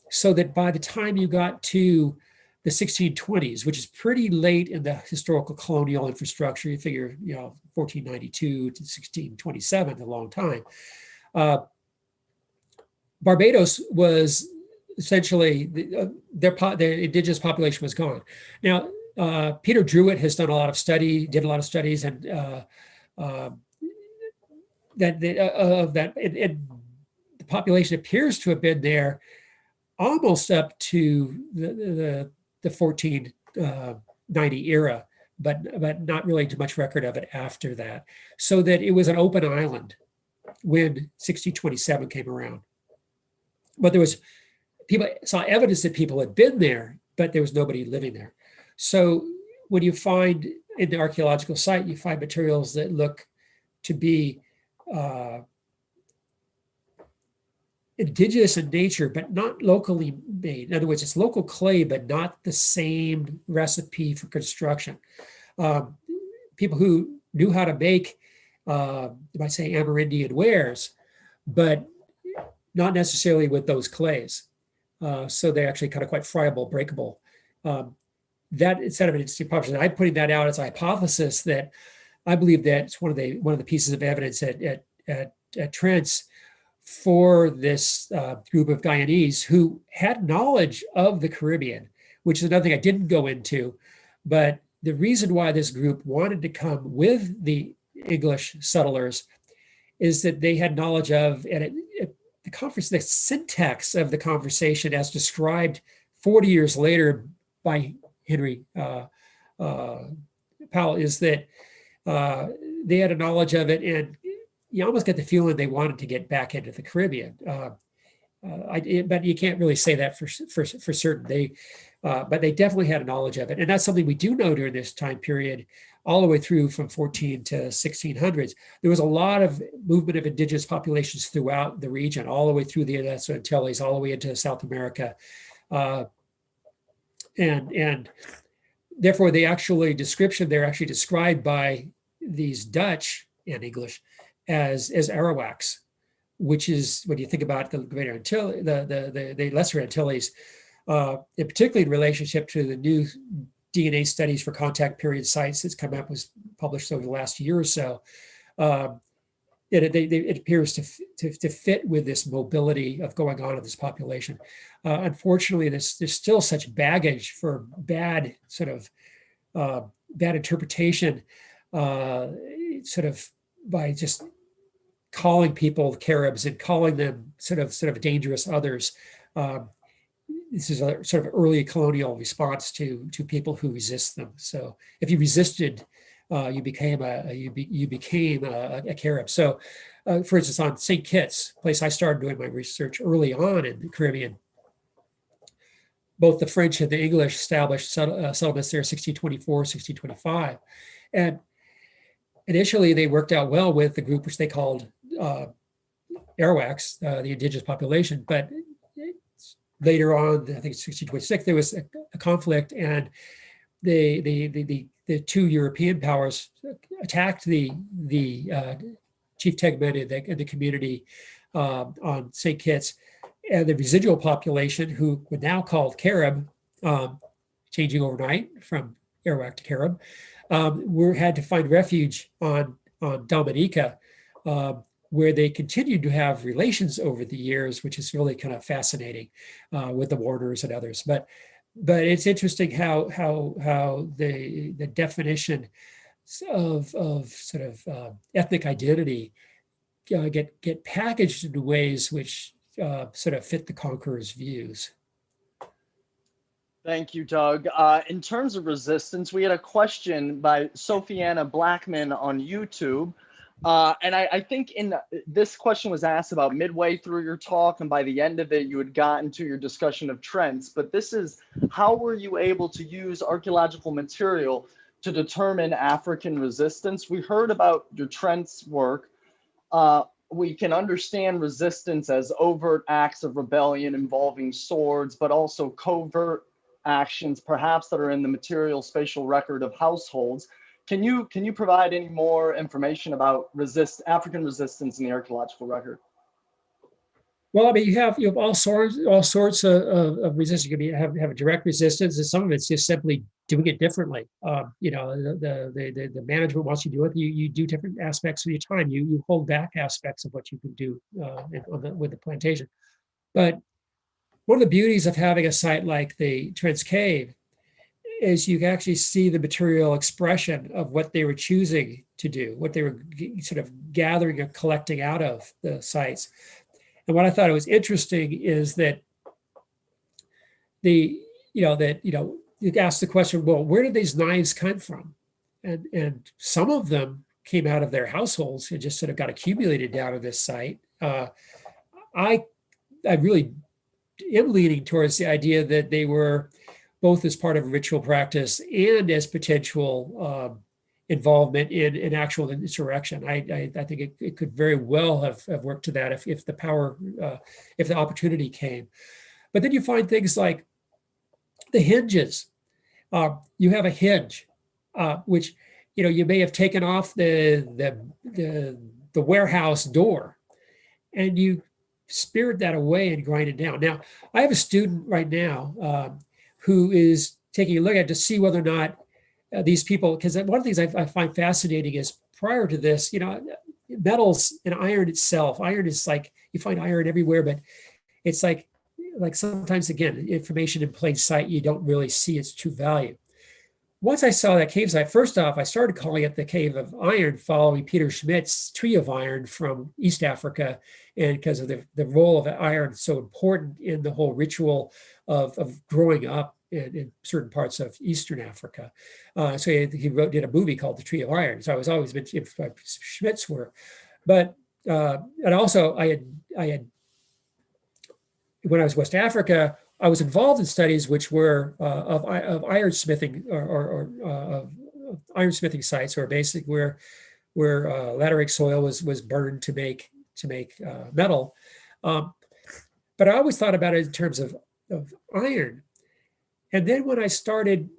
so that by the time you got to the 1620s, which is pretty late in the historical colonial infrastructure, you figure 1492 to 1627, a long time. Barbados was essentially their indigenous population was gone. Now, Peter Druitt has done a lot of studies, and the population appears to have been there almost up to the 1490 era, but not really too much record of it after that. So that it was an open island when 1627 came around. But people saw evidence that people had been there, but there was nobody living there. So when you find in the archaeological site, you find materials that look to be indigenous in nature, but not locally made. In other words, it's local clay, but not the same recipe for construction. People who knew how to make, you might say, Amerindian wares, but not necessarily with those clays. So they're actually kind of quite friable, breakable. That instead of an interesting proposition, I'm putting that out as a hypothesis that I believe that it's one of the pieces of evidence at Trent's for this group of Guyanese who had knowledge of the Caribbean, which is another thing I didn't go into. But the reason why this group wanted to come with the English settlers is that they had knowledge of, and the syntax of the conversation as described 40 years later by Henry Powell is that they had a knowledge of it, and you almost get the feeling they wanted to get back into the Caribbean. But you can't really say that for certain. But they definitely had a knowledge of it. And that's something we do know during this time period, all the way through from 14 to 1600s. There was a lot of movement of indigenous populations throughout the region, all the way through the Lesser Antilles, all the way into South America. And therefore, they're actually described by these Dutch and English as Arawaks, which is, when you think about the Greater Antilles, the Lesser Antilles, particularly in relationship to the new DNA studies for contact period sites that's come up, was published over the last year or so. It appears to fit with this mobility of going on in this population. Unfortunately, there's still such baggage for bad interpretation, sort of by just calling people Caribs and calling them sort of dangerous others. This is a sort of early colonial response to people who resist them. So if you resisted, you became a Carib. So, for instance, on St. Kitts, place I started doing my research early on in the Caribbean, both the French and the English established settlements there, 1624, 1625, and initially they worked out well with the group which they called Arawaks, the indigenous population, but later on, I think it's 1626, there was a conflict, and the two European powers attacked the chief tegmen in the community on St. Kitts, and the residual population, who were now called Carib, changing overnight from Arawak to Carib, had to find refuge on Dominica, where they continued to have relations over the years, which is really kind of fascinating with the Warners and others. But it's interesting how the definition of sort of ethnic identity get packaged in ways which sort of fit the conqueror's views.
Thank you, Doug. In terms of resistance, we had a question by Sophiana Blackman on YouTube. And I think this question was asked about midway through your talk, and by the end of it, you had gotten to your discussion of trends. But this is, how were you able to use archaeological material to determine African resistance? We heard about your Trent's work. We can understand resistance as overt acts of rebellion involving swords, but also covert actions, perhaps that are in the material spatial record of households. Can you provide any more information about African resistance in the archaeological record?
Well, I mean, you have all sorts of resistance. You can have a direct resistance, and some of it's just simply doing it differently. You know, the management wants you to do it. You do different aspects of your time. You hold back aspects of what you can do with the plantation. But one of the beauties of having a site like the Trent's Cave is you can actually see the material expression of what they were choosing to do, what they were sort of gathering and collecting out of the sites. And what I thought was interesting is that you ask the question, well, where did these knives come from? And some of them came out of their households and just sort of got accumulated down on this site. I really am leaning towards the idea that they were both as part of a ritual practice and as potential involvement in actual insurrection. I think it could very well have worked to that if the opportunity came. But then you find things like the hinges. You have a hinge, which you may have taken off the warehouse door, and you spirit that away and grind it down. Now, I have a student right now who is taking a look at it to see whether or not these people, because one of the things I find fascinating is prior to this, metals and iron itself, iron is like, you find iron everywhere, but it's like sometimes, again, information in plain sight, you don't really see its true value. Once I saw that cave site, first off, I started calling it the Cave of Iron, following Peter Schmidt's Tree of Iron from East Africa, and because of the role of iron so important in the whole ritual of growing up in certain parts of Eastern Africa. So he did a movie called The Tree of Iron. So I was always been influenced by Schmidt's work. But, and also I had, when I was in West Africa, I was involved in studies which were of ironsmithing or of ironsmithing sites, or basically where lateritic soil was burned to make metal. But I always thought about it in terms of iron. And then when I started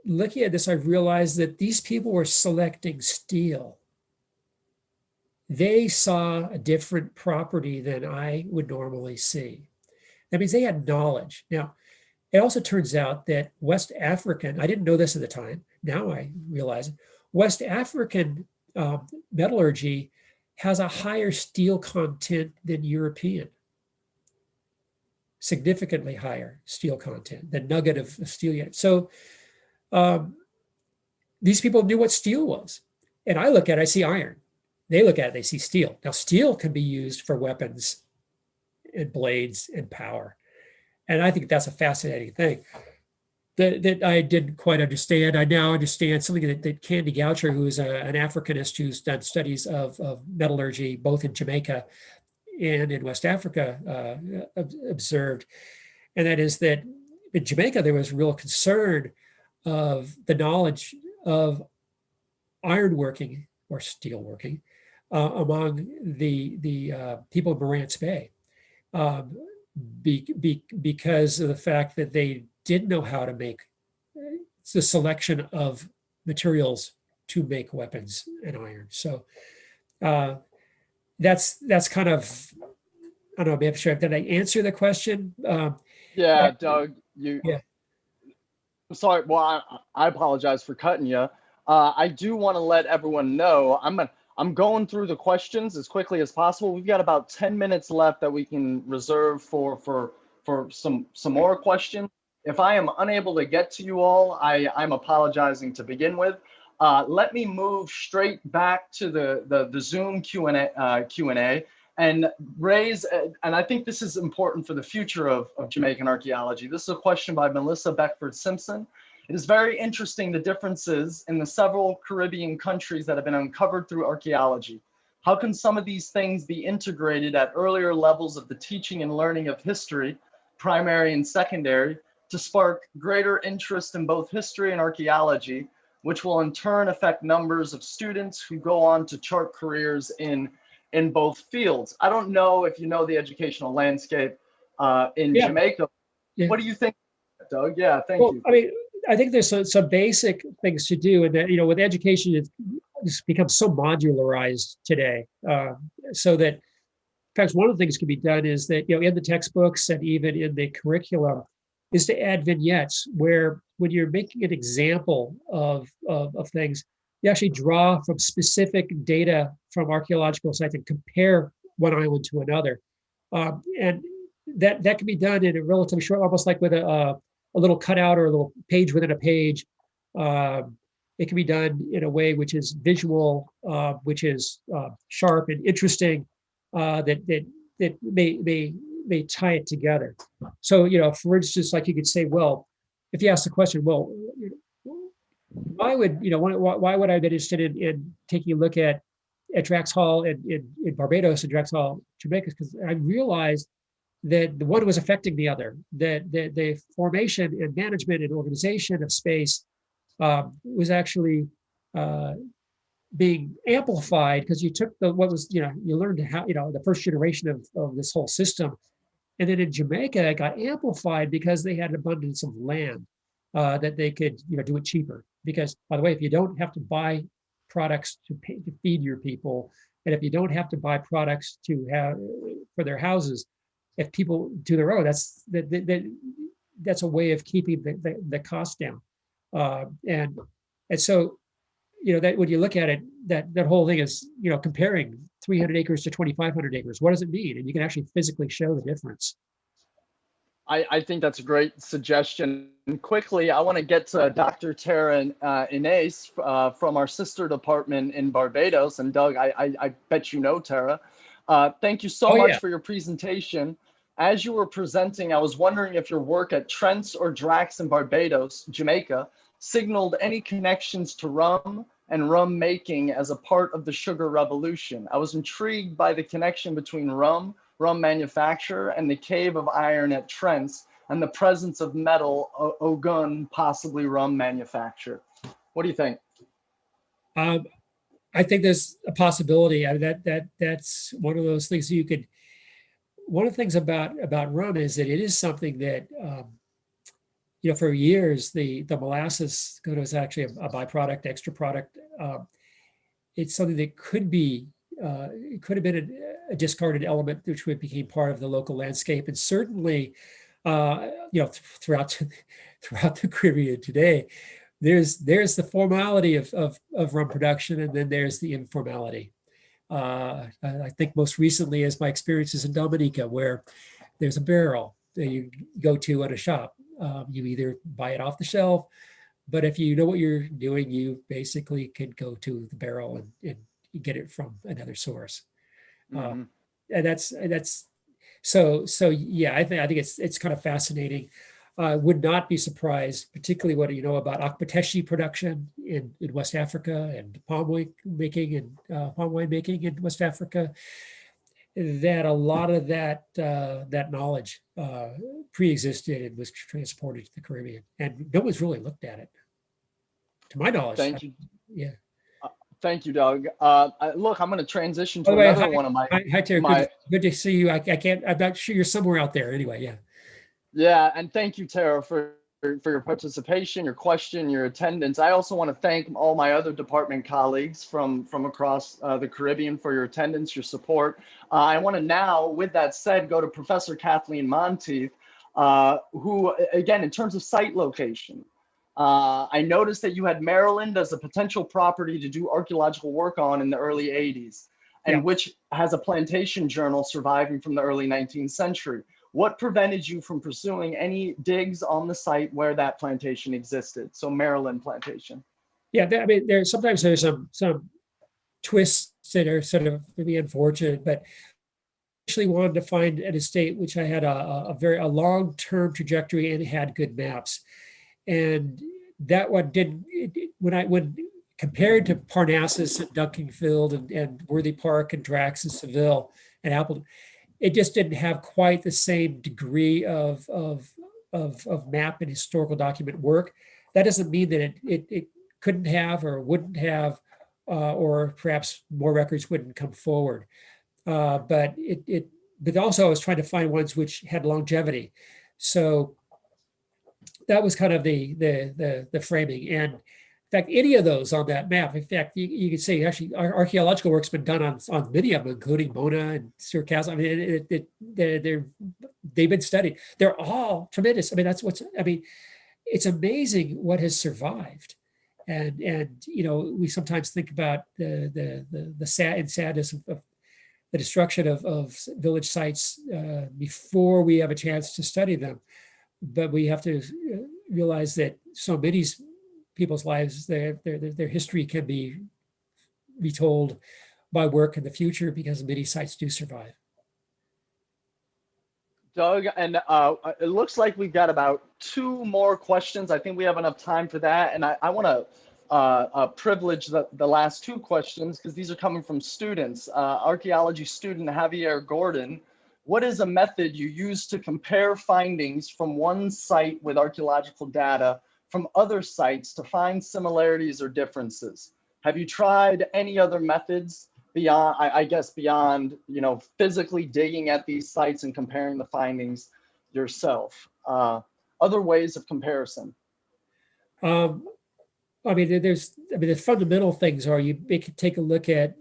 looking at this, I realized that these people were selecting steel. They saw a different property than I would normally see. That means they had knowledge. Now, it also turns out that West African, I didn't know this at the time, now I realize it, West African metallurgy has a higher steel content than European. Significantly higher steel content, the nugget of steel unit. So these people knew what steel was. And I look at it, I see iron. They look at it, they see steel. Now, steel can be used for weapons and blades and power. And I think that's a fascinating thing that I didn't quite understand. I now understand something that Candy Goucher, who is an Africanist who's done studies of metallurgy, both in Jamaica and in West Africa, observed. And that is that in Jamaica, there was real concern of the knowledge of ironworking or steelworking among the people of Morant's Bay. Because of the fact that they didn't know how to make the selection of materials to make weapons and iron. So that's kind of, I don't know, I'm sure, did I answer the question?
Yeah, Doug,
Yeah.
Sorry, well, I apologize for cutting you. I do want to let everyone know I'm going through the questions as quickly as possible. We've got about 10 minutes left that we can reserve for some more questions. If I am unable to get to you all, I'm apologizing to begin with. Let me move straight back to the Zoom Q&A and raise, and I think this is important for the future of Jamaican archaeology. This is a question by Melissa Beckford Simpson. It is very interesting the differences in the several Caribbean countries that have been uncovered through archaeology. How can some of these things be integrated at earlier levels of the teaching and learning of history, primary and secondary, to spark greater interest in both history and archaeology, which will in turn affect numbers of students who go on to chart careers in both fields? I don't know if you know the educational landscape in Jamaica.
Yeah.
What do you think, Doug? Yeah, thank you.
I mean, I think there's some basic things to do, and that, you know, with education, it's become so modularized today, so that, in fact, one of the things can be done is that, you know, in the textbooks and even in the curriculum, is to add vignettes where, when you're making an example of things, you actually draw from specific data from archaeological sites and compare one island to another, and that can be done in a relatively short, almost like with a little cutout or a little page within a page. It can be done in a way which is visual, which is sharp and interesting, that may tie it together. So, you know, for instance, like you could say, well, if you ask the question, well, why would I be interested in taking a look at Drax Hall in Barbados and Drax Hall, Jamaica? Because I realized that the one was affecting the other, that the formation and management and organization of space was actually being amplified, because you took you learned how, the first generation of this whole system. And then in Jamaica, it got amplified because they had an abundance of land that they could, do it cheaper. Because, by the way, if you don't have to buy products to feed your people, and if you don't have to buy products to have for their houses, if people do their own, that's a way of keeping the cost down. And so, that when you look at it, that whole thing is, comparing 300 acres to 2,500 acres. What does it mean? And you can actually physically show the difference.
I think that's a great suggestion. Quickly, I want to get to Dr. Tara Inez from our sister department in Barbados. And Doug, I bet you know Tara. Thank you so much for your presentation. As you were presenting, I was wondering if your work at Trent's or Drax in Barbados, Jamaica, signaled any connections to rum and rum making as a part of the sugar revolution. I was intrigued by the connection between rum manufacture, and the cave of iron at Trent's, and the presence of metal, Ogun, possibly rum manufacture. What do you think?
I think there's a possibility. That's one of those things you could. One of the things about rum is that it is something that, for years the molasses was actually a byproduct, extra product. It's something that could be. It could have been a discarded element, which became part of the local landscape, and certainly, throughout the Caribbean today, there's the formality of rum production, and then there's the informality. I think most recently is my experiences in Dominica, where there's a barrel that you go to at a shop. You either buy it off the shelf, but if you know what you're doing, you basically could go to the barrel and get it from another source.
Mm-hmm.
And that's so yeah, I think it's kind of fascinating. Would not be surprised, particularly what about Akbateshi production in West Africa, and palm wine making in West Africa, that a lot of that knowledge pre-existed and was transported to the Caribbean, and no one's really looked at it, to my knowledge.
Thank you.
Yeah.
Thank you, Doug. Look, I'm going to transition to another one of my.
Hi, Tara. Good to see you. I'm not sure you're somewhere out there. Anyway, yeah.
Yeah, and thank you, Tara, for for your participation, your question, your attendance. I also want to thank all my other department colleagues from across the Caribbean for your attendance, your support. I want to now, with that said, go to Professor Kathleen Monteith, who, again, in terms of site location, I noticed that you had Maryland as a potential property to do archaeological work on in the early 80s, and which has a plantation journal surviving from the early 19th century. What prevented you from pursuing any digs on the site where that plantation existed? So Maryland Plantation.
Yeah, I mean, sometimes there's some twists that are sort of maybe unfortunate, but actually wanted to find an estate which I had a long-term trajectory and had good maps. And that one didn't, when compared to Parnassus and Duncanfield and Worthy Park and Drax and Seville and Appleton, it just didn't have quite the same degree of map and historical document work. That doesn't mean that it couldn't have or wouldn't have, or perhaps more records wouldn't come forward. But also I was trying to find ones which had longevity. So that was kind of the framing. And in fact, any of those on that map, in fact, you could say actually archaeological work's been done on many of them, including Mona and Circastle. I mean, they've been studied. They're all tremendous. I mean, it's amazing what has survived. And you know, we sometimes think about the sadness of the destruction of village sites before we have a chance to study them. But we have to realize that so many people's lives, their history can be retold by work in the future because many sites do survive.
Doug, and it looks like we've got about 2 more questions. I think we have enough time for that. And I want to privilege the last 2 questions because these are coming from students. Archaeology student Javier Gordon, what is a method you use to compare findings from one site with archaeological data from other sites to find similarities or differences? Have you tried any other methods beyond, I guess, beyond, you know, physically digging at these sites and comparing the findings yourself? Other ways of comparison?
I mean, the fundamental things are you can take a look at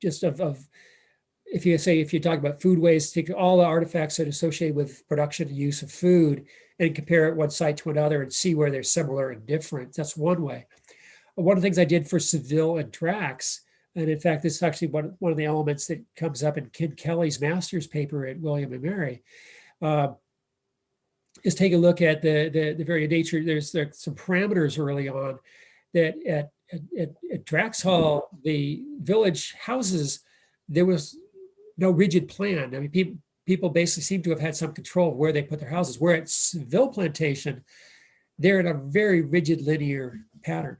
just if you talk about food waste, take all the artifacts that are associated with production and use of food and compare it one site to another and see where they're similar and different. That's one way. One of the things I did for Seville and Drax, and in fact, this is actually one of the elements that comes up in Ken Kelly's master's paper at William and Mary, is take a look at the very nature. There's some parameters early on that at Drax Hall, the village houses, there was no rigid plan. I mean, people basically seem to have had some control of where they put their houses. Where at Seville Plantation, they're in a very rigid linear pattern.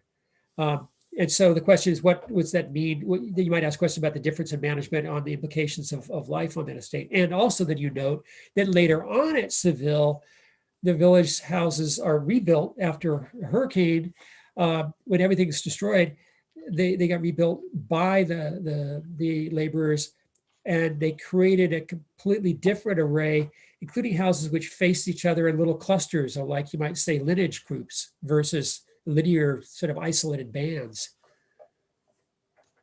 And so the question is, what does that mean? You might ask questions about the difference in management on the implications of life on that estate. And also then you note that later on at Seville, the village houses are rebuilt after a hurricane. When everything's destroyed, they got rebuilt by the laborers, and they created a completely different array, including houses which faced each other in little clusters, or like you might say lineage groups versus linear sort of isolated bands.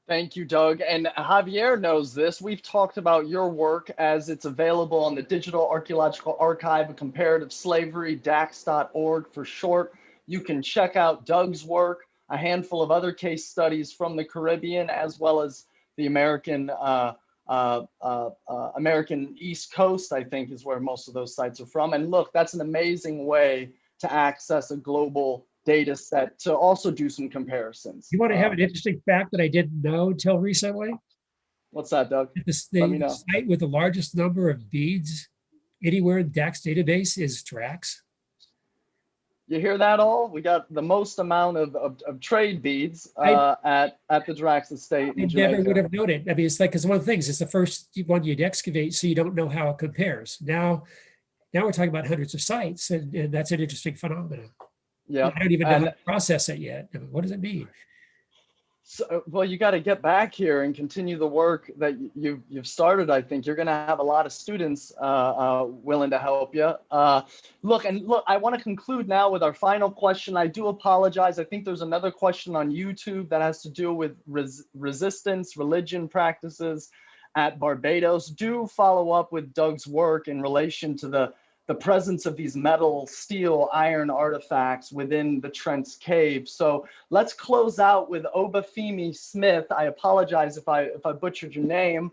Thank you, Doug. And Javier knows this. We've talked about your work as it's available on the Digital Archaeological Archive of Comparative Slavery, DAX.org for short. You can check out Doug's work, a handful of other case studies from the Caribbean, as well as the American East Coast, I think is where most of those sites are from. And look, that's an amazing way to access a global data set to also do some comparisons.
You want to have an interesting fact that I didn't know until recently?
What's that, Doug?
Let me know. The site with the largest number of beads anywhere in DAX database is Drax.
You hear that all? We got the most amount of trade beads at the Drax estate in Jamaica.
Never would have noted. I mean, it's like, because one of the things, it's the first one you'd excavate, so you don't know how it compares. Now we're talking about hundreds of sites, and that's an interesting phenomenon. Yeah, I don't even know how to process it yet. I mean, what does it mean?
So, well, you got to get back here and continue the work that you've started. I think you're going to have a lot of students willing to help you. Look, I want to conclude now with our final question. I do apologize. I think there's another question on YouTube that has to do with resistance, religion practices at Barbados. Do follow up with Doug's work in relation to the presence of these metal, steel, iron artifacts within the Trent's cave. So let's close out with Obafemi Smith. I apologize if I butchered your name.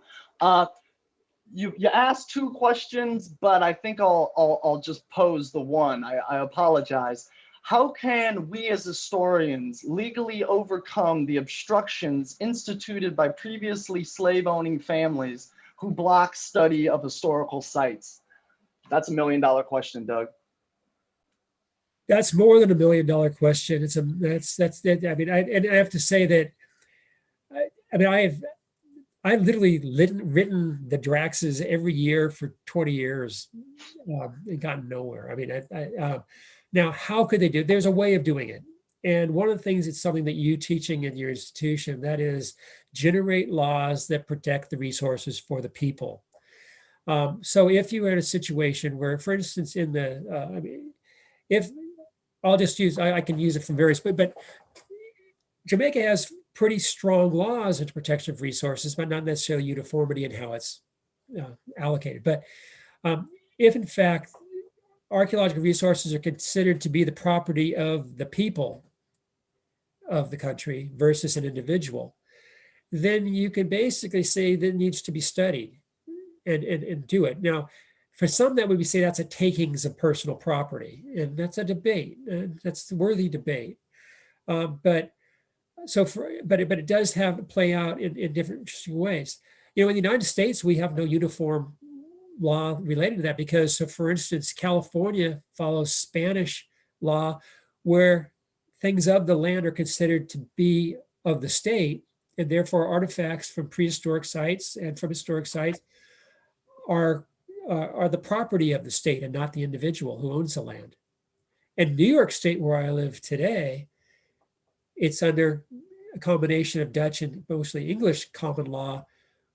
You asked two questions, but I think I'll just pose the one. I apologize. How can we as historians legally overcome the obstructions instituted by previously slave-owning families who block study of historical sites? That's $1 million question, Doug.
That's more than $1 million question. It's that's I mean, I have to say that I've literally written the Draxes every year for 20 years and gotten nowhere. I mean, now how could they do it? There's a way of doing it. And one of the things, it's something that you teaching in your institution, that is generate laws that protect the resources for the people. So if you were in a situation where, for instance, in the, if I'll just use, I can use it from various, but Jamaica has pretty strong laws into protection of resources, but not necessarily uniformity in how it's allocated. But if in fact, archaeological resources are considered to be the property of the people of the country versus an individual, then you can basically say that it needs to be studied. And do it. Now, for some that would be say that's a takings of personal property, and that's a debate. That's a worthy debate. But it does have to play out in different interesting ways. You know, in the United States, we have no uniform law related to that because, so for instance, California follows Spanish law where things of the land are considered to be of the state, and therefore artifacts from prehistoric sites and from historic sites are the property of the state and not the individual who owns the land. In New York State, where I live today, it's under a combination of Dutch and mostly English common law,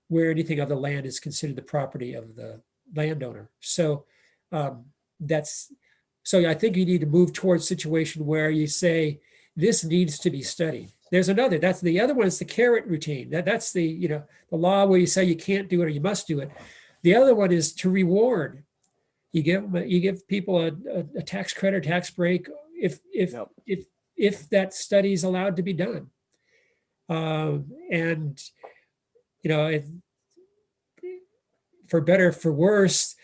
where anything of the land is considered the property of the landowner. So so I think you need to move towards a situation where you say this needs to be studied. There's another. That's the other one is the carrot routine. That's the the law where you say you can't do it or you must do it. The other one is to reward. You give people a tax credit, tax break if that study is allowed to be done. And for better, for worse,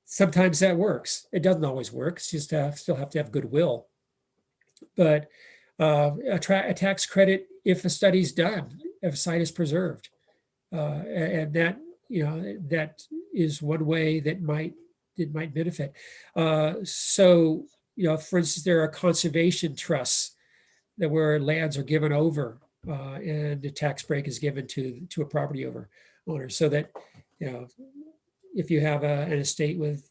sometimes that works. It doesn't always work. It's just still have to have goodwill. But a tax credit if a study's done, if a site is preserved. And that that is one way that might benefit. So for instance, there are conservation trusts that where lands are given over and the tax break is given to a property owner, so that if you have an estate with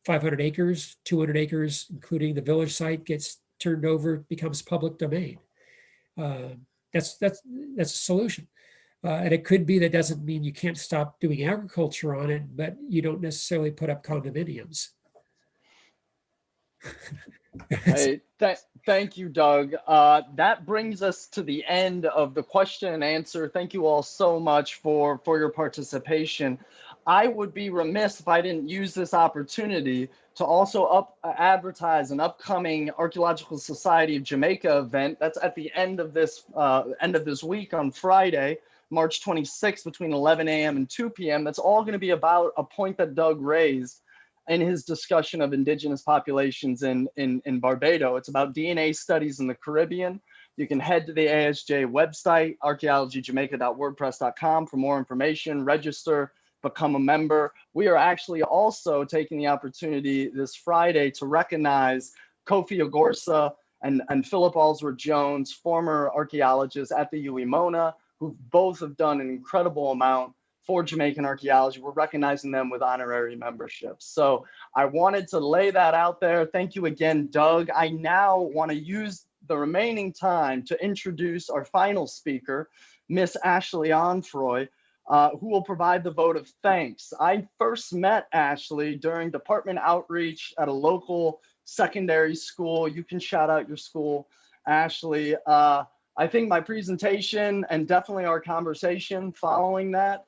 500 acres, 200 acres, including the village site, gets turned over, becomes public domain. That's a solution. And it could be that doesn't mean you can't stop doing agriculture on it, but you don't necessarily put up condominiums.
Hey, thank you, Doug. That brings us to the end of the question and answer. Thank you all so much for your participation. I would be remiss if I didn't use this opportunity to also advertise an upcoming Archaeological Society of Jamaica event. That's at the end of this week on Friday, March 26th, between 11 a.m. and 2 p.m. That's all going to be about a point that Doug raised in his discussion of indigenous populations in Barbados. It's about DNA studies in the Caribbean. You can head to the ASJ website, archaeologyjamaica.wordpress.com, for more information, register, become a member. We are actually also taking the opportunity this Friday to recognize Kofi Agorsa and Philip Allsworth Jones, former archaeologists at the UEMONA, who both have done an incredible amount for Jamaican archaeology. We're recognizing them with honorary memberships. So I wanted to lay that out there. Thank you again, Doug. I now want to use the remaining time to introduce our final speaker, Miss Ashley Onfroy, who will provide the vote of thanks. I first met Ashley during department outreach at a local secondary school. You can shout out your school, Ashley. I think my presentation and definitely our conversation following that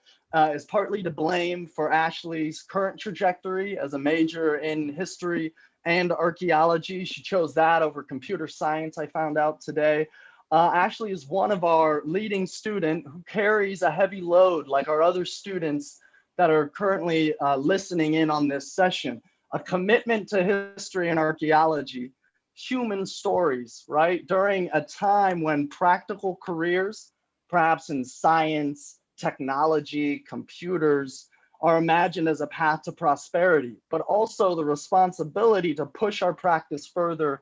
is partly to blame for Ashley's current trajectory as a major in history and archaeology. She chose that over computer science, I found out today. Ashley is one of our leading students who carries a heavy load like our other students that are currently listening in on this session. A commitment to history and archaeology, human stories, right? During a time when practical careers, perhaps in science, technology, computers, are imagined as a path to prosperity, but also the responsibility to push our practice further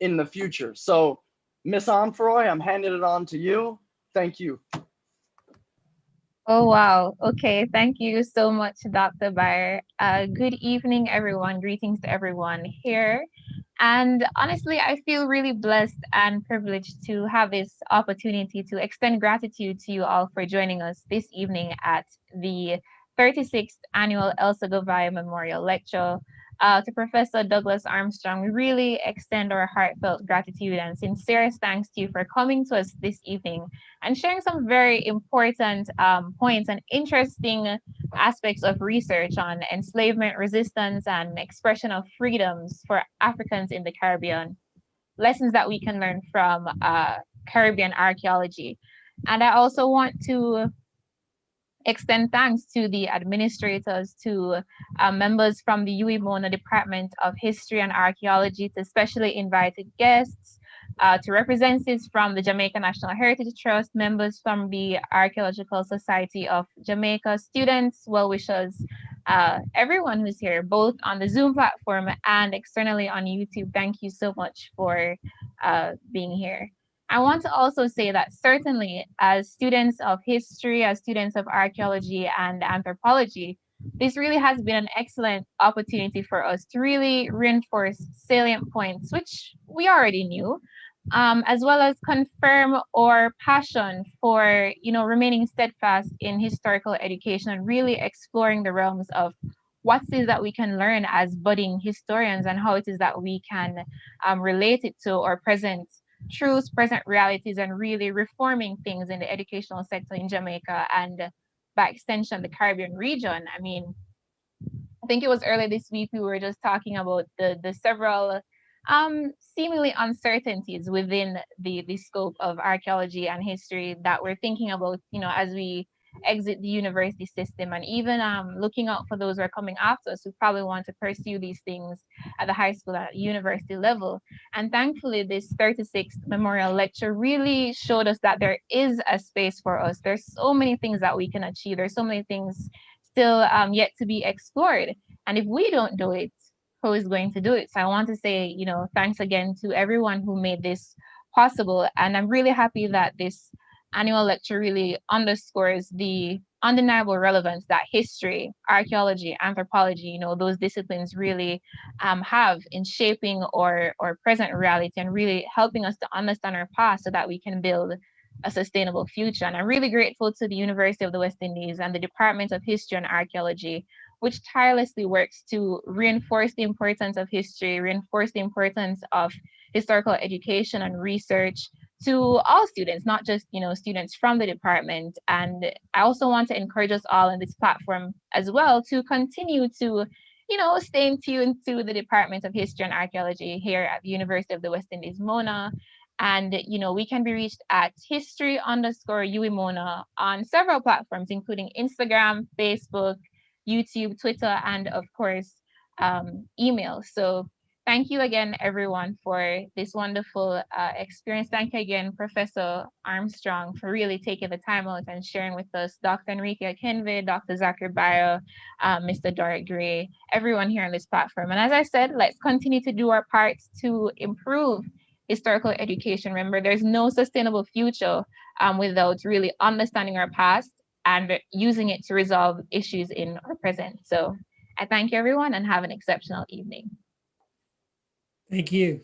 in the future. So, Miss Onfroy, I'm handing it on to you. Thank you.
Oh, wow. Okay. Thank you so much, Dr. Bayer. Good evening, everyone. Greetings to everyone here. And honestly, I feel really blessed and privileged to have this opportunity to extend gratitude to you all for joining us this evening at the 36th Annual Elsa Goveia Memorial Lecture. To Professor Douglas Armstrong, we really extend our heartfelt gratitude and sincerest thanks to you for coming to us this evening and sharing some very important points and interesting aspects of research on enslavement, resistance, and expression of freedoms for Africans in the Caribbean. Lessons that we can learn from Caribbean archaeology. And I also want to extend thanks to the administrators, to members from the UWI Mona Department of History and Archaeology, to specially invited guests, to representatives from the Jamaica National Heritage Trust, members from the Archaeological Society of Jamaica, students, well-wishers, everyone who's here, both on the Zoom platform and externally on YouTube. Thank you so much for being here. I want to also say that certainly as students of history, as students of archaeology and anthropology, this really has been an excellent opportunity for us to really reinforce salient points, which we already knew, as well as confirm our passion for, remaining steadfast in historical education and really exploring the realms of what it is that we can learn as budding historians and how it is that we can relate it to our present truths, present realities, and really reforming things in the educational sector in Jamaica and by extension the Caribbean region. I mean, I think it was earlier this week we were just talking about the several seemingly uncertainties within the scope of archaeology and history that we're thinking about, as we exit the university system, and even looking out for those who are coming after us who probably want to pursue these things at the high school and university level. And thankfully, this 36th Memorial Lecture really showed us that there is a space for us. There's so many things that we can achieve. There's so many things still yet to be explored. And if we don't do it, who is going to do it? So I want to say, thanks again to everyone who made this possible. And I'm really happy that this annual lecture really underscores the undeniable relevance that history, archaeology, anthropology, those disciplines really have in shaping our present reality and really helping us to understand our past so that we can build a sustainable future. And I'm really grateful to the University of the West Indies and the Department of History and Archaeology, which tirelessly works to reinforce the importance of history, reinforce the importance of historical education and research to all students, not just, students from the department. And I also want to encourage us all in this platform as well to continue to, stay in tune to the Department of History and Archaeology here at the University of the West Indies, Mona. And, we can be reached at history_UWI Mona on several platforms, including Instagram, Facebook, YouTube, Twitter, and of course, email. So thank you again, everyone, for this wonderful experience. Thank you again, Professor Armstrong, for really taking the time out and sharing with us, Dr. Enrique Akinve, Dr. Zachary Bayo, Mr. Doric Gray, everyone here on this platform. And as I said, let's continue to do our parts to improve historical education. Remember, there's no sustainable future without really understanding our past and using it to resolve issues in our present. So I thank you, everyone, and have an exceptional evening.
Thank you.